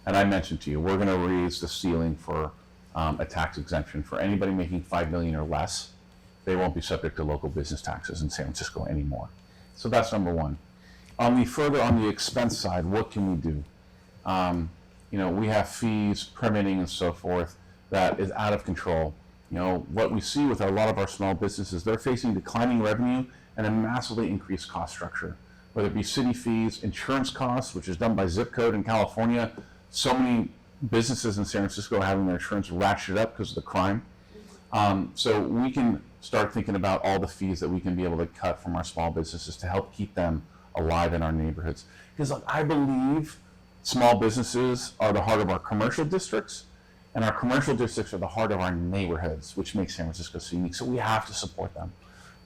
And I mentioned to you, we're going to raise the ceiling for a tax exemption for anybody making $5 million or less. They won't be subject to local business taxes in San Francisco anymore. So that's number one. On the expense side, what can we do? We have fees, permitting, and so forth that is out of control. What we see with a lot of our small businesses, they're facing declining revenue and a massively increased cost structure, whether it be city fees, insurance costs, which is done by zip code in California. So many businesses in San Francisco are having their insurance ratcheted up because of the crime. So we can start thinking about all the fees that we can be able to cut from our small businesses to help keep them alive in our neighborhoods. Because I believe small businesses are the heart of our commercial districts, and our commercial districts are the heart of our neighborhoods, which makes San Francisco so unique. So we have to support them.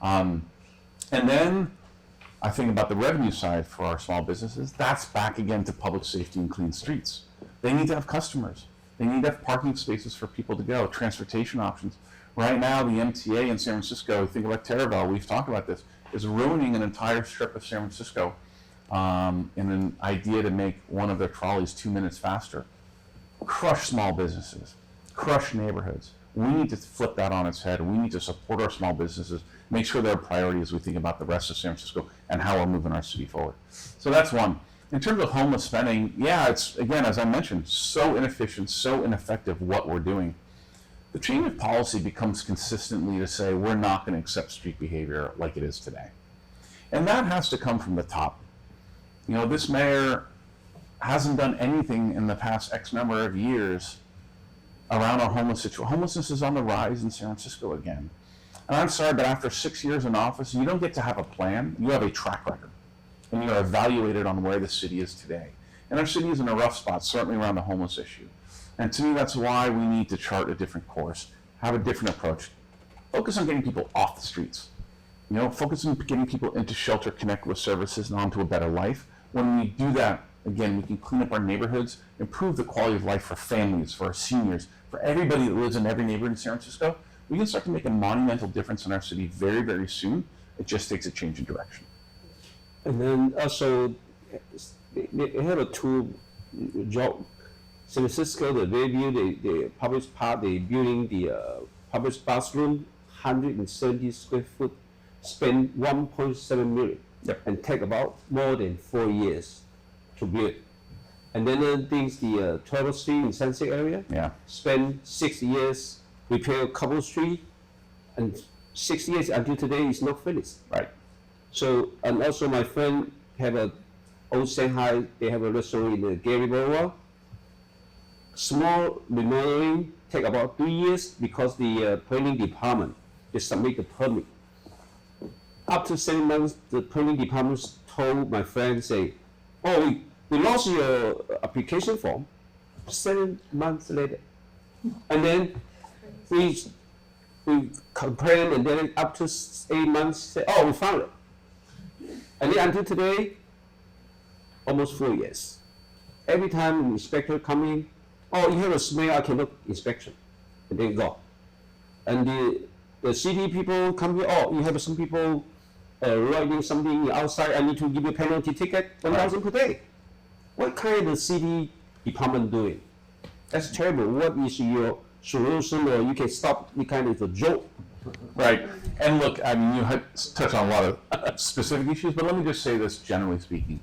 And then I think about the revenue side for our small businesses. That's back again to public safety and clean streets. They need to have customers. They need to have parking spaces for people to go, transportation options. Right now, the MTA in San Francisco, think about Terraville, we've talked about this, is ruining an entire strip of San Francisco in an idea to make one of their trolleys 2 minutes faster. Crush small businesses, crush neighborhoods. We need to flip that on its head. We need to support our small businesses, make sure they're a priority as we think about the rest of San Francisco and how we're moving our city forward. So that's one. In terms of homeless spending, it's, again, as I mentioned, so inefficient, so ineffective what we're doing. The change of policy becomes consistently to say we're not going to accept street behavior like it is today. And that has to come from the top. This mayor hasn't done anything in the past X number of years around our homeless situation. Homelessness is on the rise in San Francisco again. And I'm sorry, but after 6 years in office, you don't get to have a plan, you have a track record. And you're evaluated on where the city is today. And our city is in a rough spot, certainly around the homeless issue. And to me, that's why we need to chart a different course, have a different approach. Focus on getting people off the streets. Focus on getting people into shelter, connect with services, and onto a better life. When we do that, again, we can clean up our neighborhoods, improve the quality of life for families, for our seniors, for everybody that lives in every neighborhood in San Francisco. We can start to make a monumental difference in our city very, very soon. It just takes a change in direction. And then also, they have a two job. San Francisco, the review, the public park, they building the public bathroom, 170 square foot, spend 1.7 million, and take about more than 4 years to build. And then things, the 12th Street in Sunset area, spend 6 years, repair Cobble Street, and 6 years until today is not finished. Right. So, and also my friend have a old Shanghai, they have a restaurant in the Gary Boulevard. Small remodeling take about 3 years because the planning department, they submit the permit. After 7 months, the planning department told my friend, say, we lost your application form. 7 months later. And then we complained, and then after 8 months, say, we found it. And then until today, almost 4 years. Every time an inspector come in, you have a smell, I cannot inspection, and then go. And the city people come here, you have some people writing something outside, I need to give you a penalty ticket, 1,000 per day. what kind of city department doing? That's terrible. What is your solution, or you can stop the kind of a joke? Right. And look, I mean, you had touched on a lot of specific issues, but let me just say this generally speaking.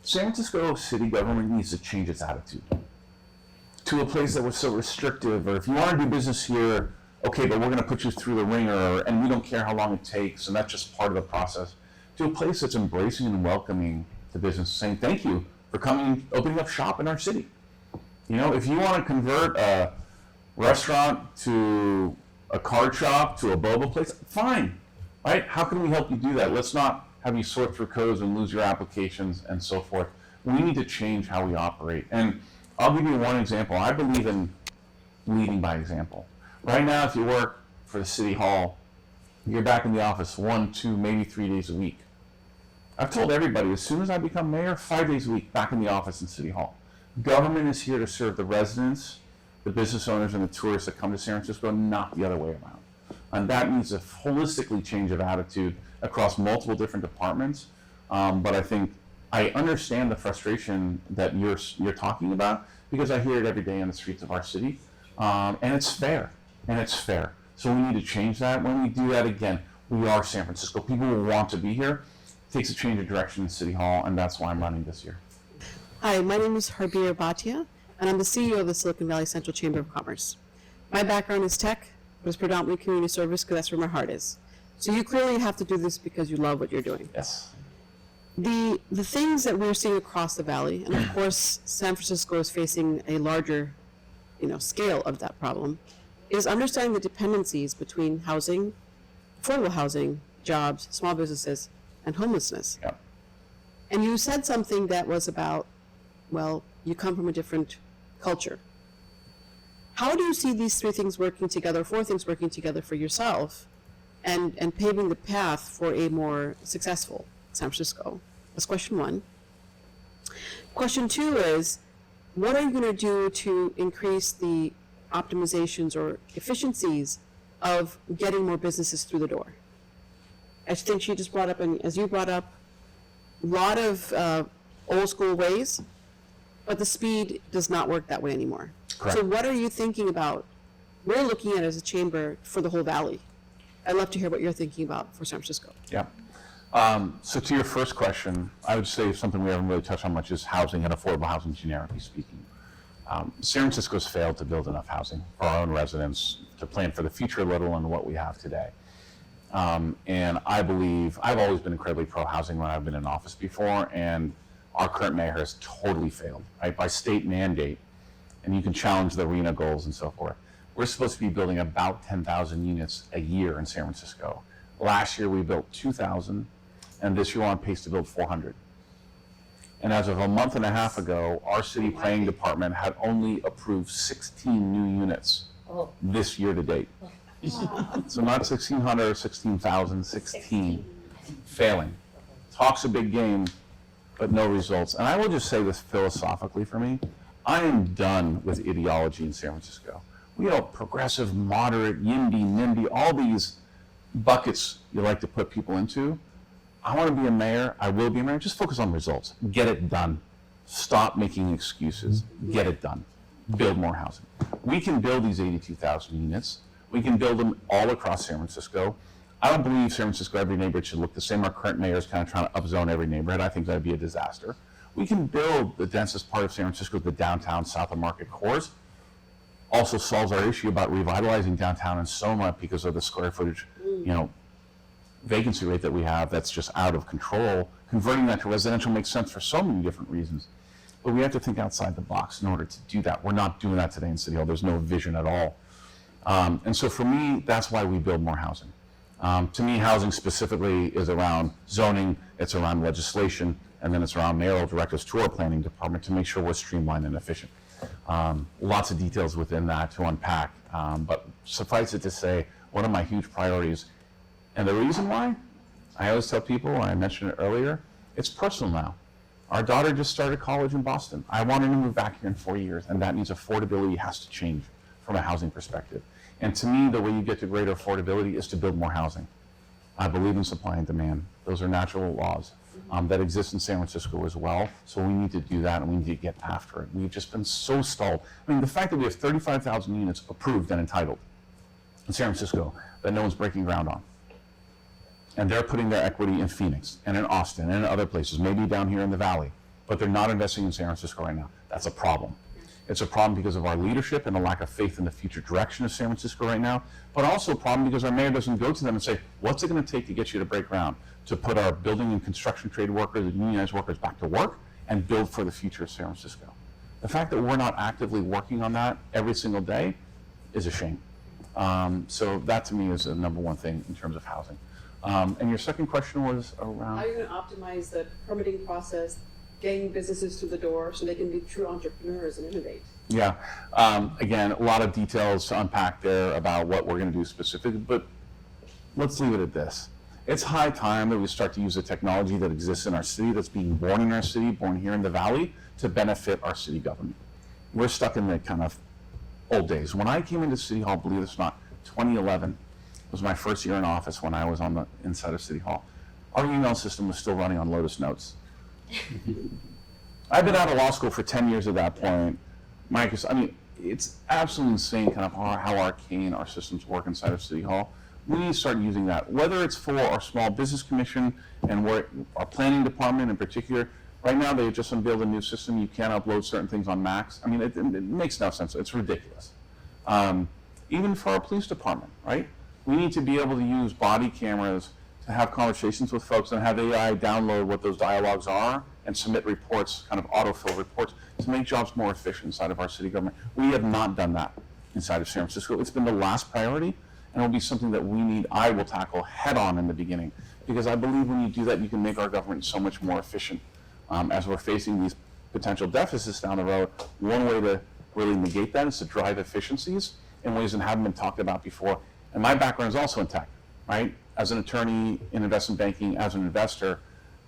San Francisco city government needs to change its attitude to a place that was so restrictive, or if you want to do business here, okay, but we're going to put you through the ringer, and we don't care how long it takes, and that's just part of the process, to a place that's embracing and welcoming the business, saying thank you for coming, opening up shop in our city. You know, if you want to convert a restaurant to a card shop to a boba place, fine, right? How can we help you do that? Let's not have you sort through codes and lose your applications and so forth. We need to change how we operate. And I'll give you one example. I believe in leading by example. Right now, if you work for the city hall, you're back in the office 1, 2, maybe 3 days a week. I've told everybody, as soon as I become mayor, 5 days a week back in the office in City Hall. Government is here to serve the residents, the business owners, and the tourists that come to San Francisco, not the other way around. And that needs a holistically change of attitude across multiple different departments. But I think I understand the frustration that you're talking about, because I hear it every day on the streets of our city. And it's fair. So we need to change that. When we do that, again, we are San Francisco. People will want to be here. It takes a change of direction in City Hall, and that's why I'm running this year. Hi, my name is Harbir Bhatia, and I'm the CEO of the Silicon Valley Central Chamber of Commerce. My background is tech, but it's predominantly community service because that's where my heart is. So you clearly have to do this because you love what you're doing. Yes. The things that we're seeing across the valley, and of course San Francisco is facing a larger, scale of that problem, is understanding the dependencies between housing, affordable housing, jobs, small businesses, and homelessness. Yeah. And you said something that was about, well, you come from a different culture. How do you see these four things working together for yourself and paving the path for a more successful San Francisco? That's question one. Question two is, what are you going to do to increase the optimizations or efficiencies of getting more businesses through the door? I think she just brought up, and as you brought up, a lot of old school ways, but the speed does not work that way anymore. Correct. So what are you thinking about? We're looking at it as a chamber for the whole valley. I'd love to hear what you're thinking about for San Francisco. Yeah. So to your first question, I would say something we haven't really touched on much is housing and affordable housing, generically speaking. San Francisco's failed to build enough housing for our own residents to plan for the future, let alone what we have today. And I believe, I've always been incredibly pro-housing when I've been in office before, and our current mayor has totally failed, right? By state mandate, and you can challenge the RENA goals and so forth. We're supposed to be building about 10,000 units a year in San Francisco. Last year we built 2,000, and this year we're on pace to build 400. And as of a month and a half ago, our city planning department had only approved 16 new units this year to date. So not 1,600 or 16,000, 16. Failing. Talk's a big game, but no results. And I will just say this philosophically for me, I am done with ideology in San Francisco. We have progressive, moderate, YIMBY, NIMBY, all these buckets you like to put people into. I want to be a mayor. I will be a mayor. Just focus on results. Get it done. Stop making excuses. Get it done. Build more housing. We can build these 82,000 units. We can build them all across San Francisco. I don't believe San Francisco, every neighborhood should look the same. Our current mayor is kind of trying to upzone every neighborhood. I think that would be a disaster. We can build the densest part of San Francisco, the downtown, south of Market cores. Also solves our issue about revitalizing downtown in Soma because of the square footage, vacancy rate that we have that's just out of control. Converting that to residential makes sense for so many different reasons. But we have to think outside the box in order to do that. We're not doing that today in City Hall. There's no vision at all. And so for me, that's why we build more housing. To me, housing specifically is around zoning, it's around legislation, and then it's around mayoral directives to our planning department to make sure we're streamlined and efficient. Lots of details within that to unpack, but suffice it to say, one of my huge priorities, and the reason why, I always tell people, I mentioned it earlier, it's personal now. Our daughter just started college in Boston. I want her to move back here in 4 years, and that means affordability has to change from a housing perspective. And to me, the way you get to greater affordability is to build more housing. I believe in supply and demand. Those are natural laws. that exists in San Francisco as well. So we need to do that, and we need to get after it. We've just been so stalled. I mean, the fact that we have 35,000 units approved and entitled in San Francisco that no one's breaking ground on. And they're putting their equity in Phoenix and in Austin and in other places, maybe down here in the Valley, but they're not investing in San Francisco right now. That's a problem. It's a problem because of our leadership and the lack of faith in the future direction of San Francisco right now, but also a problem because our mayor doesn't go to them and say, what's it going to take to get you to break ground, to put our building and construction trade workers and unionized workers back to work and build for the future of San Francisco. The fact that we're not actively working on that every single day is a shame. So that to me is the number one thing in terms of housing. And your second question was around? How are you going to optimize the permitting process, getting businesses to the door so they can be true entrepreneurs and innovate? Yeah, again, a lot of details to unpack there about what we're going to do specifically, but let's leave it at this. It's high time that we start to use the technology that exists in our city, that's being born in our city, born here in the Valley, to benefit our city government. We're stuck in the kind of old days. When I came into City Hall, believe it or not, 2011 was my first year in office when I was on the inside of City Hall. Our email system was still running on Lotus Notes. I've been out of law school for 10 years at that point. Microsoft, I mean, it's absolutely insane kind of how arcane our systems work inside of City Hall. We need to start using that, whether it's for our Small Business Commission and our planning department in particular. Right now, they just unveiled a new system. You can't upload certain things on Macs. I mean, it makes no sense. It's ridiculous. Even for our police department, right? We need to be able to use body cameras to have conversations with folks and have AI download what those dialogues are and submit reports, kind of autofill reports, to make jobs more efficient inside of our city government. We have not done that inside of San Francisco. It's been the last priority, and it'll be something that I will tackle head on in the beginning, because I believe when you do that, you can make our government so much more efficient. As we're facing these potential deficits down the road, one way to really negate that is to drive efficiencies in ways that haven't been talked about before. And my background is also in tech, right? As an attorney in investment banking, as an investor,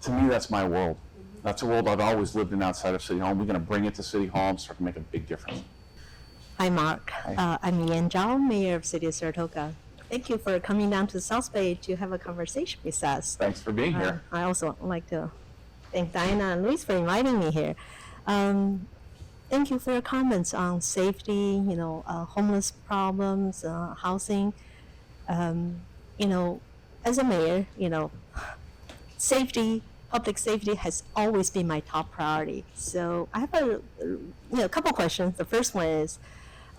to me, that's my world. That's a world I've always lived in outside of City Hall. We're going to bring it to City Hall and start to make a big difference. Hi, Mark. I'm Yan Zhao, Mayor of City of Saratoga. Thank you for coming down to the South Bay to have a conversation with us. Thanks for being here. I also would like to thank Diana and Luis for inviting me here. Thank you for your comments on safety, homeless problems, housing. As a mayor, public safety has always been my top priority. So I have a couple questions. The first one is,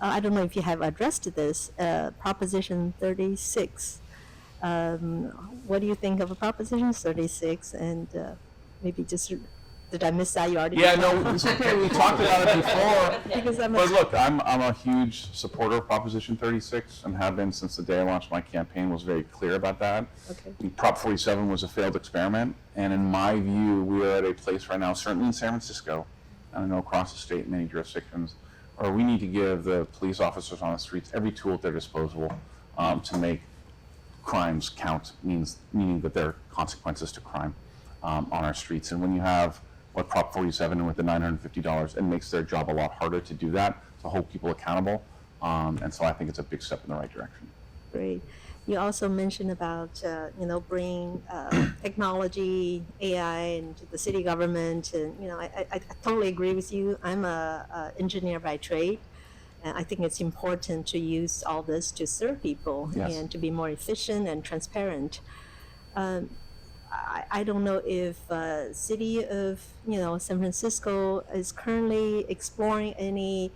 I don't know if you have addressed this, Proposition 36. What do you think of Proposition 36? And maybe just, did I miss that? You already Yeah, no, it's okay. We talked about it before. Because But look, I'm a huge supporter of Proposition 36 and have been since the day I launched my campaign. Was very clear about that. Okay. Prop 47 was a failed experiment, and in my view, we are at a place right now, certainly in San Francisco, and I know across the state in many jurisdictions, where we need to give the police officers on the streets every tool at their disposal to make crimes count, meaning that there are consequences to crime on our streets. And when you have what Prop 47 and with the $950, it makes their job a lot harder to do that, to hold people accountable. And so I think it's a big step in the right direction. Great. You also mentioned about, bringing technology, AI into the city government. And, I totally agree with you. I'm a engineer by trade. And I think it's important to use all this to serve people Yes. and to be more efficient and transparent. I don't know if city of, San Francisco is currently exploring any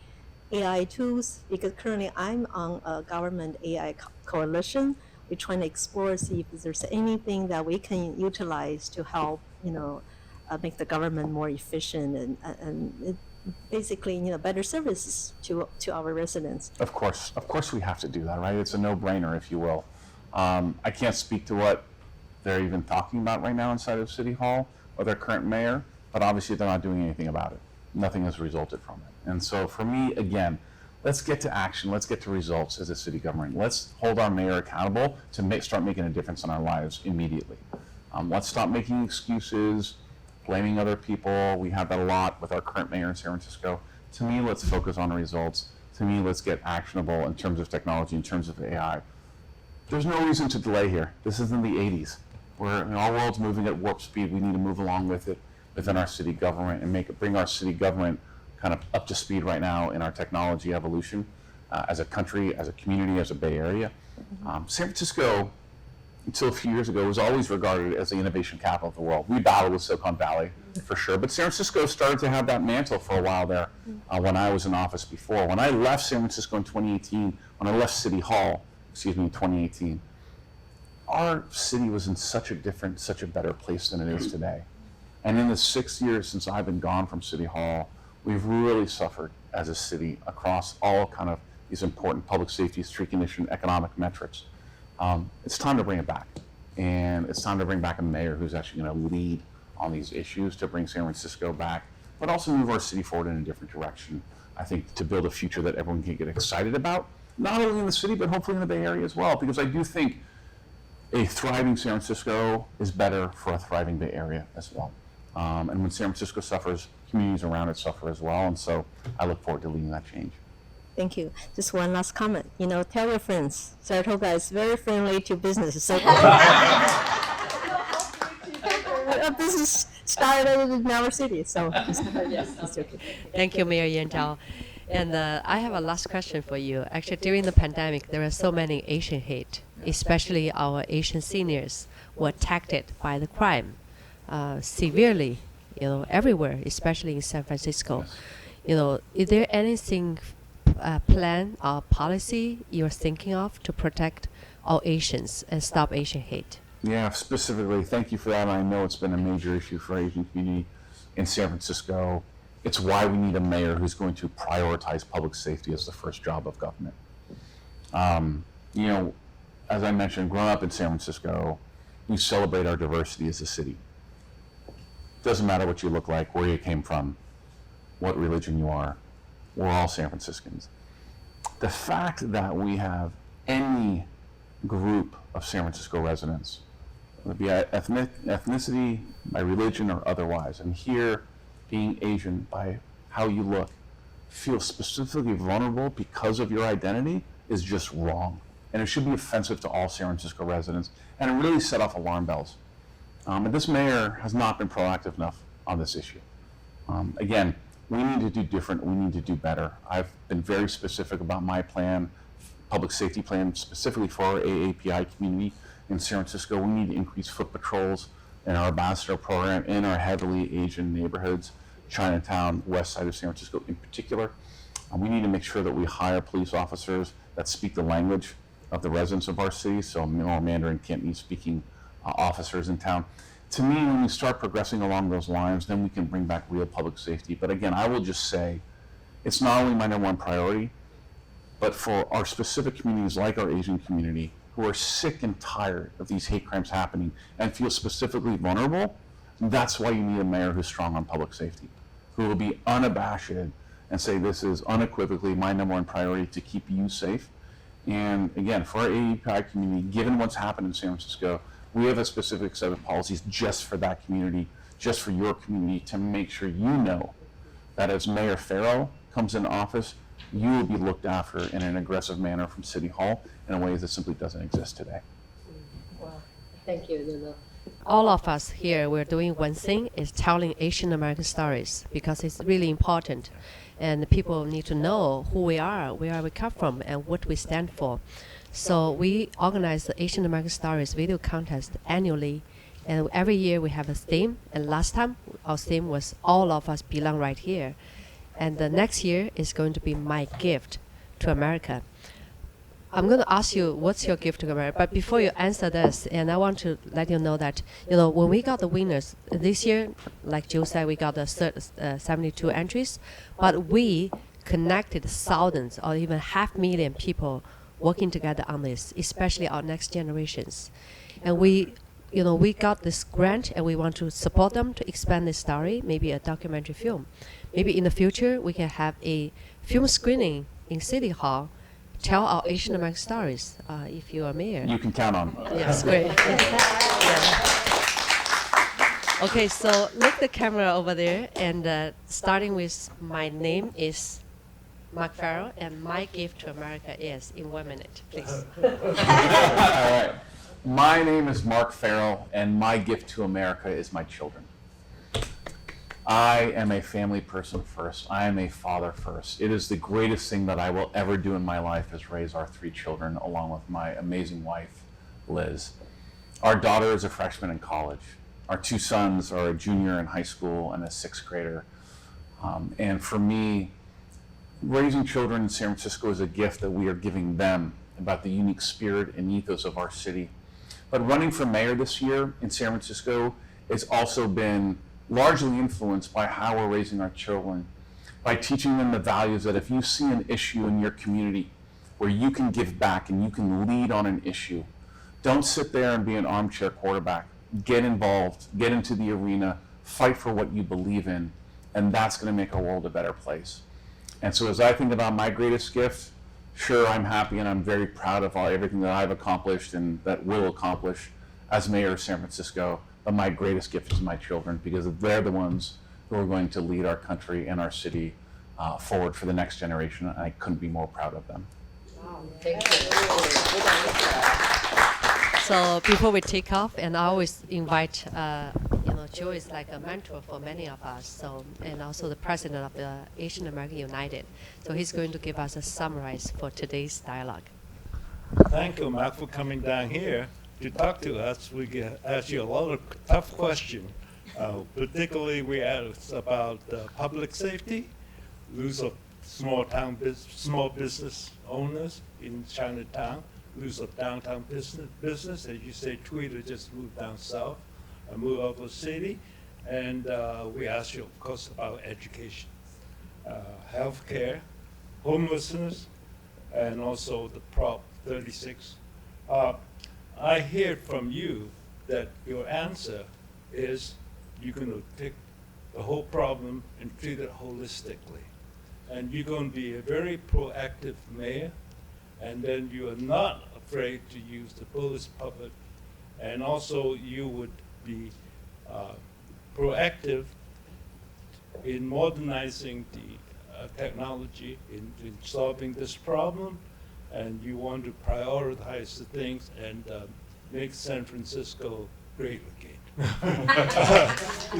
AI tools, because currently I'm on a government AI coalition. We're trying to explore, see if there's anything that we can utilize to help, make the government more efficient and basically, better services to our residents. Of course we have to do that, right? It's a no-brainer, if you will. I can't speak to what they're even talking about right now inside of City Hall or their current mayor, but obviously they're not doing anything about it. Nothing has resulted from it. And so for me, again, let's get to action. Let's get to results as a city government. Let's hold our mayor accountable to start making a difference in our lives immediately. Let's stop making excuses, blaming other people. We have that a lot with our current mayor in San Francisco. To me, let's focus on the results. To me, let's get actionable in terms of technology, in terms of AI. There's no reason to delay here. This isn't the 80s. Our world's moving at warp speed. We need to move along with it within our city government and bring our city government kind of up to speed right now in our technology evolution as a country, as a community, as a Bay Area. San Francisco, until a few years ago, was always regarded as the innovation capital of the world. We battled with Silicon Valley for sure, but San Francisco started to have that mantle for a while there when I was in office before. When I left San Francisco in 2018, when I left City Hall, in 2018, our city was in such a better place than it is today. And in the 6 years since I've been gone from City Hall, we've really suffered as a city across all kind of these important public safety, street condition, economic metrics. It's time to bring it back. And it's time to bring back a mayor who's actually going to lead on these issues to bring San Francisco back, but also move our city forward in a different direction. I think to build a future that everyone can get excited about, not only in the city, but hopefully in the Bay Area as well. Because I do think a thriving San Francisco is better for a thriving Bay Area as well. And when San Francisco suffers, communities around it suffer as well. And so I look forward to leading that change. Thank you. Just one last comment. Tell your friends, Saratoga is very friendly to business. So a business started in our city. So yes, it's okay. Thank you, Mayor Yan Zhao. And I have a last question for you. Actually, during the pandemic, there are so many Asian hate, especially our Asian seniors were attacked by the crime severely, everywhere, especially in San Francisco. Is there anything plan or policy you're thinking of to protect all Asians and stop Asian hate? Yeah, specifically, thank you for that. I know it's been a major issue for our Asian community in San Francisco. It's why we need a mayor who's going to prioritize public safety as the first job of government. As I mentioned, growing up in San Francisco, we celebrate our diversity as a city. Doesn't matter what you look like, where you came from, what religion you are. We're all San Franciscans. The fact that we have any group of San Francisco residents, whether it be ethnicity, by religion, or otherwise, and here being Asian by how you look, feel specifically vulnerable because of your identity is just wrong. And it should be offensive to all San Francisco residents, and it really set off alarm bells. And this mayor has not been proactive enough on this issue. Again, we need to do different, we need to do better. I've been very specific about my plan, public safety plan, specifically for our AAPI community in San Francisco. We need to increase foot patrols in our ambassador program in our heavily Asian neighborhoods, Chinatown, west side of San Francisco in particular. We need to make sure that we hire police officers that speak the language of the residents of our city, so more Mandarin, Cantonese speaking officers in town. To me, when we start progressing along those lines, then we can bring back real public safety. But again, I will just say, it's not only my number one priority, but for our specific communities like our Asian community, who are sick and tired of these hate crimes happening and feel specifically vulnerable, that's why you need a mayor who's strong on public safety, who will be unabashed and say this is unequivocally my number one priority to keep you safe. And again, for our AEPI community, given what's happened in San Francisco, we have a specific set of policies just for that community, just for your community, to make sure you know that as Mayor Farrell comes into office, you will be looked after in an aggressive manner from City Hall in a way that simply doesn't exist today. Wow. Thank you, Lulu. All of us here, we're doing one thing, is telling Asian American stories, because it's really important. And people need to know who we are, where we come from, and what we stand for. So we organize the Asian American Stories video contest annually, and every year we have a theme. And last time our theme was "All of Us Belong Right Here," and the next year is going to be "My Gift to America." I'm going to ask you, what's your gift to America? But before you answer this, and I want to let you know that when we got the winners this year, like Joe said, we got the 72 entries, but we connected thousands or even 500,000 people working together on this, especially our next generations. And we got this grant, and we want to support them to expand this story, maybe a documentary film. Maybe in the future, we can have a film screening in City Hall, tell our Asian American stories, if you are mayor. You can count on me. Yes, great. Yeah. Okay, so look the camera over there, and starting with my name is Mark Farrell, and my gift to America is in 1 minute, please. All right. My name is Mark Farrell, and my gift to America is my children. I am a family person first. I am a father first. It is the greatest thing that I will ever do in my life is raise our 3 children along with my amazing wife, Liz. Our daughter is a freshman in college. Our 2 sons are a junior in high school and a 6th grader. And for me, raising children in San Francisco is a gift that we are giving them about the unique spirit and ethos of our city. But running for mayor this year in San Francisco has also been largely influenced by how we're raising our children, by teaching them the values that if you see an issue in your community where you can give back and you can lead on an issue, don't sit there and be an armchair quarterback. Get involved, get into the arena, fight for what you believe in, and that's going to make our world a better place. And so as I think about my greatest gift, sure, I'm happy and I'm very proud of everything that I've accomplished and that will accomplish as mayor of San Francisco. But my greatest gift is my children, because they're the ones who are going to lead our country and our city forward for the next generation. And I couldn't be more proud of them. Thank you. So before we take off, and I always invite, Joe is like a mentor for many of us. So, and also the president of the Asian American United. So he's going to give us a summary for today's dialogue. Thank you, Mark, for coming down here to talk to us. We can ask you a lot of tough questions. Particularly, we asked about public safety, loss of small business owners in Chinatown, loss of downtown business. As you say, Twitter just moved down south, moved over city, and we asked you, of course, about education, healthcare, homelessness, and also the Prop 36. I hear from you that your answer is you're going to take the whole problem and treat it holistically. And you're going to be a very proactive mayor, and then you are not afraid to use the police public. And also you would be proactive in modernizing the technology in solving this problem, and you want to prioritize the things and make San Francisco great again.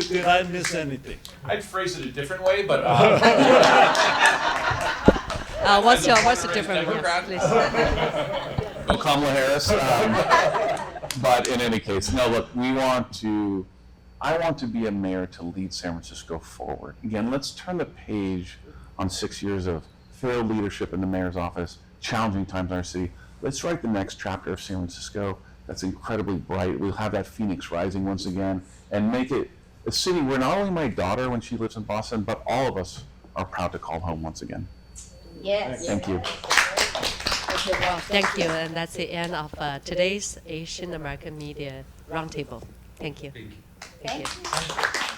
Did I miss anything? I'd phrase it a different way, but What's the difference? Yes, please. Well, Kamala Harris. But in any case, no, look, I want to be a mayor to lead San Francisco forward. Again, let's turn the page on 6 years of Farrell leadership in the mayor's office, challenging times in our city. Let's write the next chapter of San Francisco that's incredibly bright. We'll have that phoenix rising once again and make it a city where not only my daughter, when she lives in Boston, but all of us are proud to call home once again. Yes. Thank you. Well, thank you. And that's the end of today's Asian American Media Roundtable. Thank you. thank you. Thank you.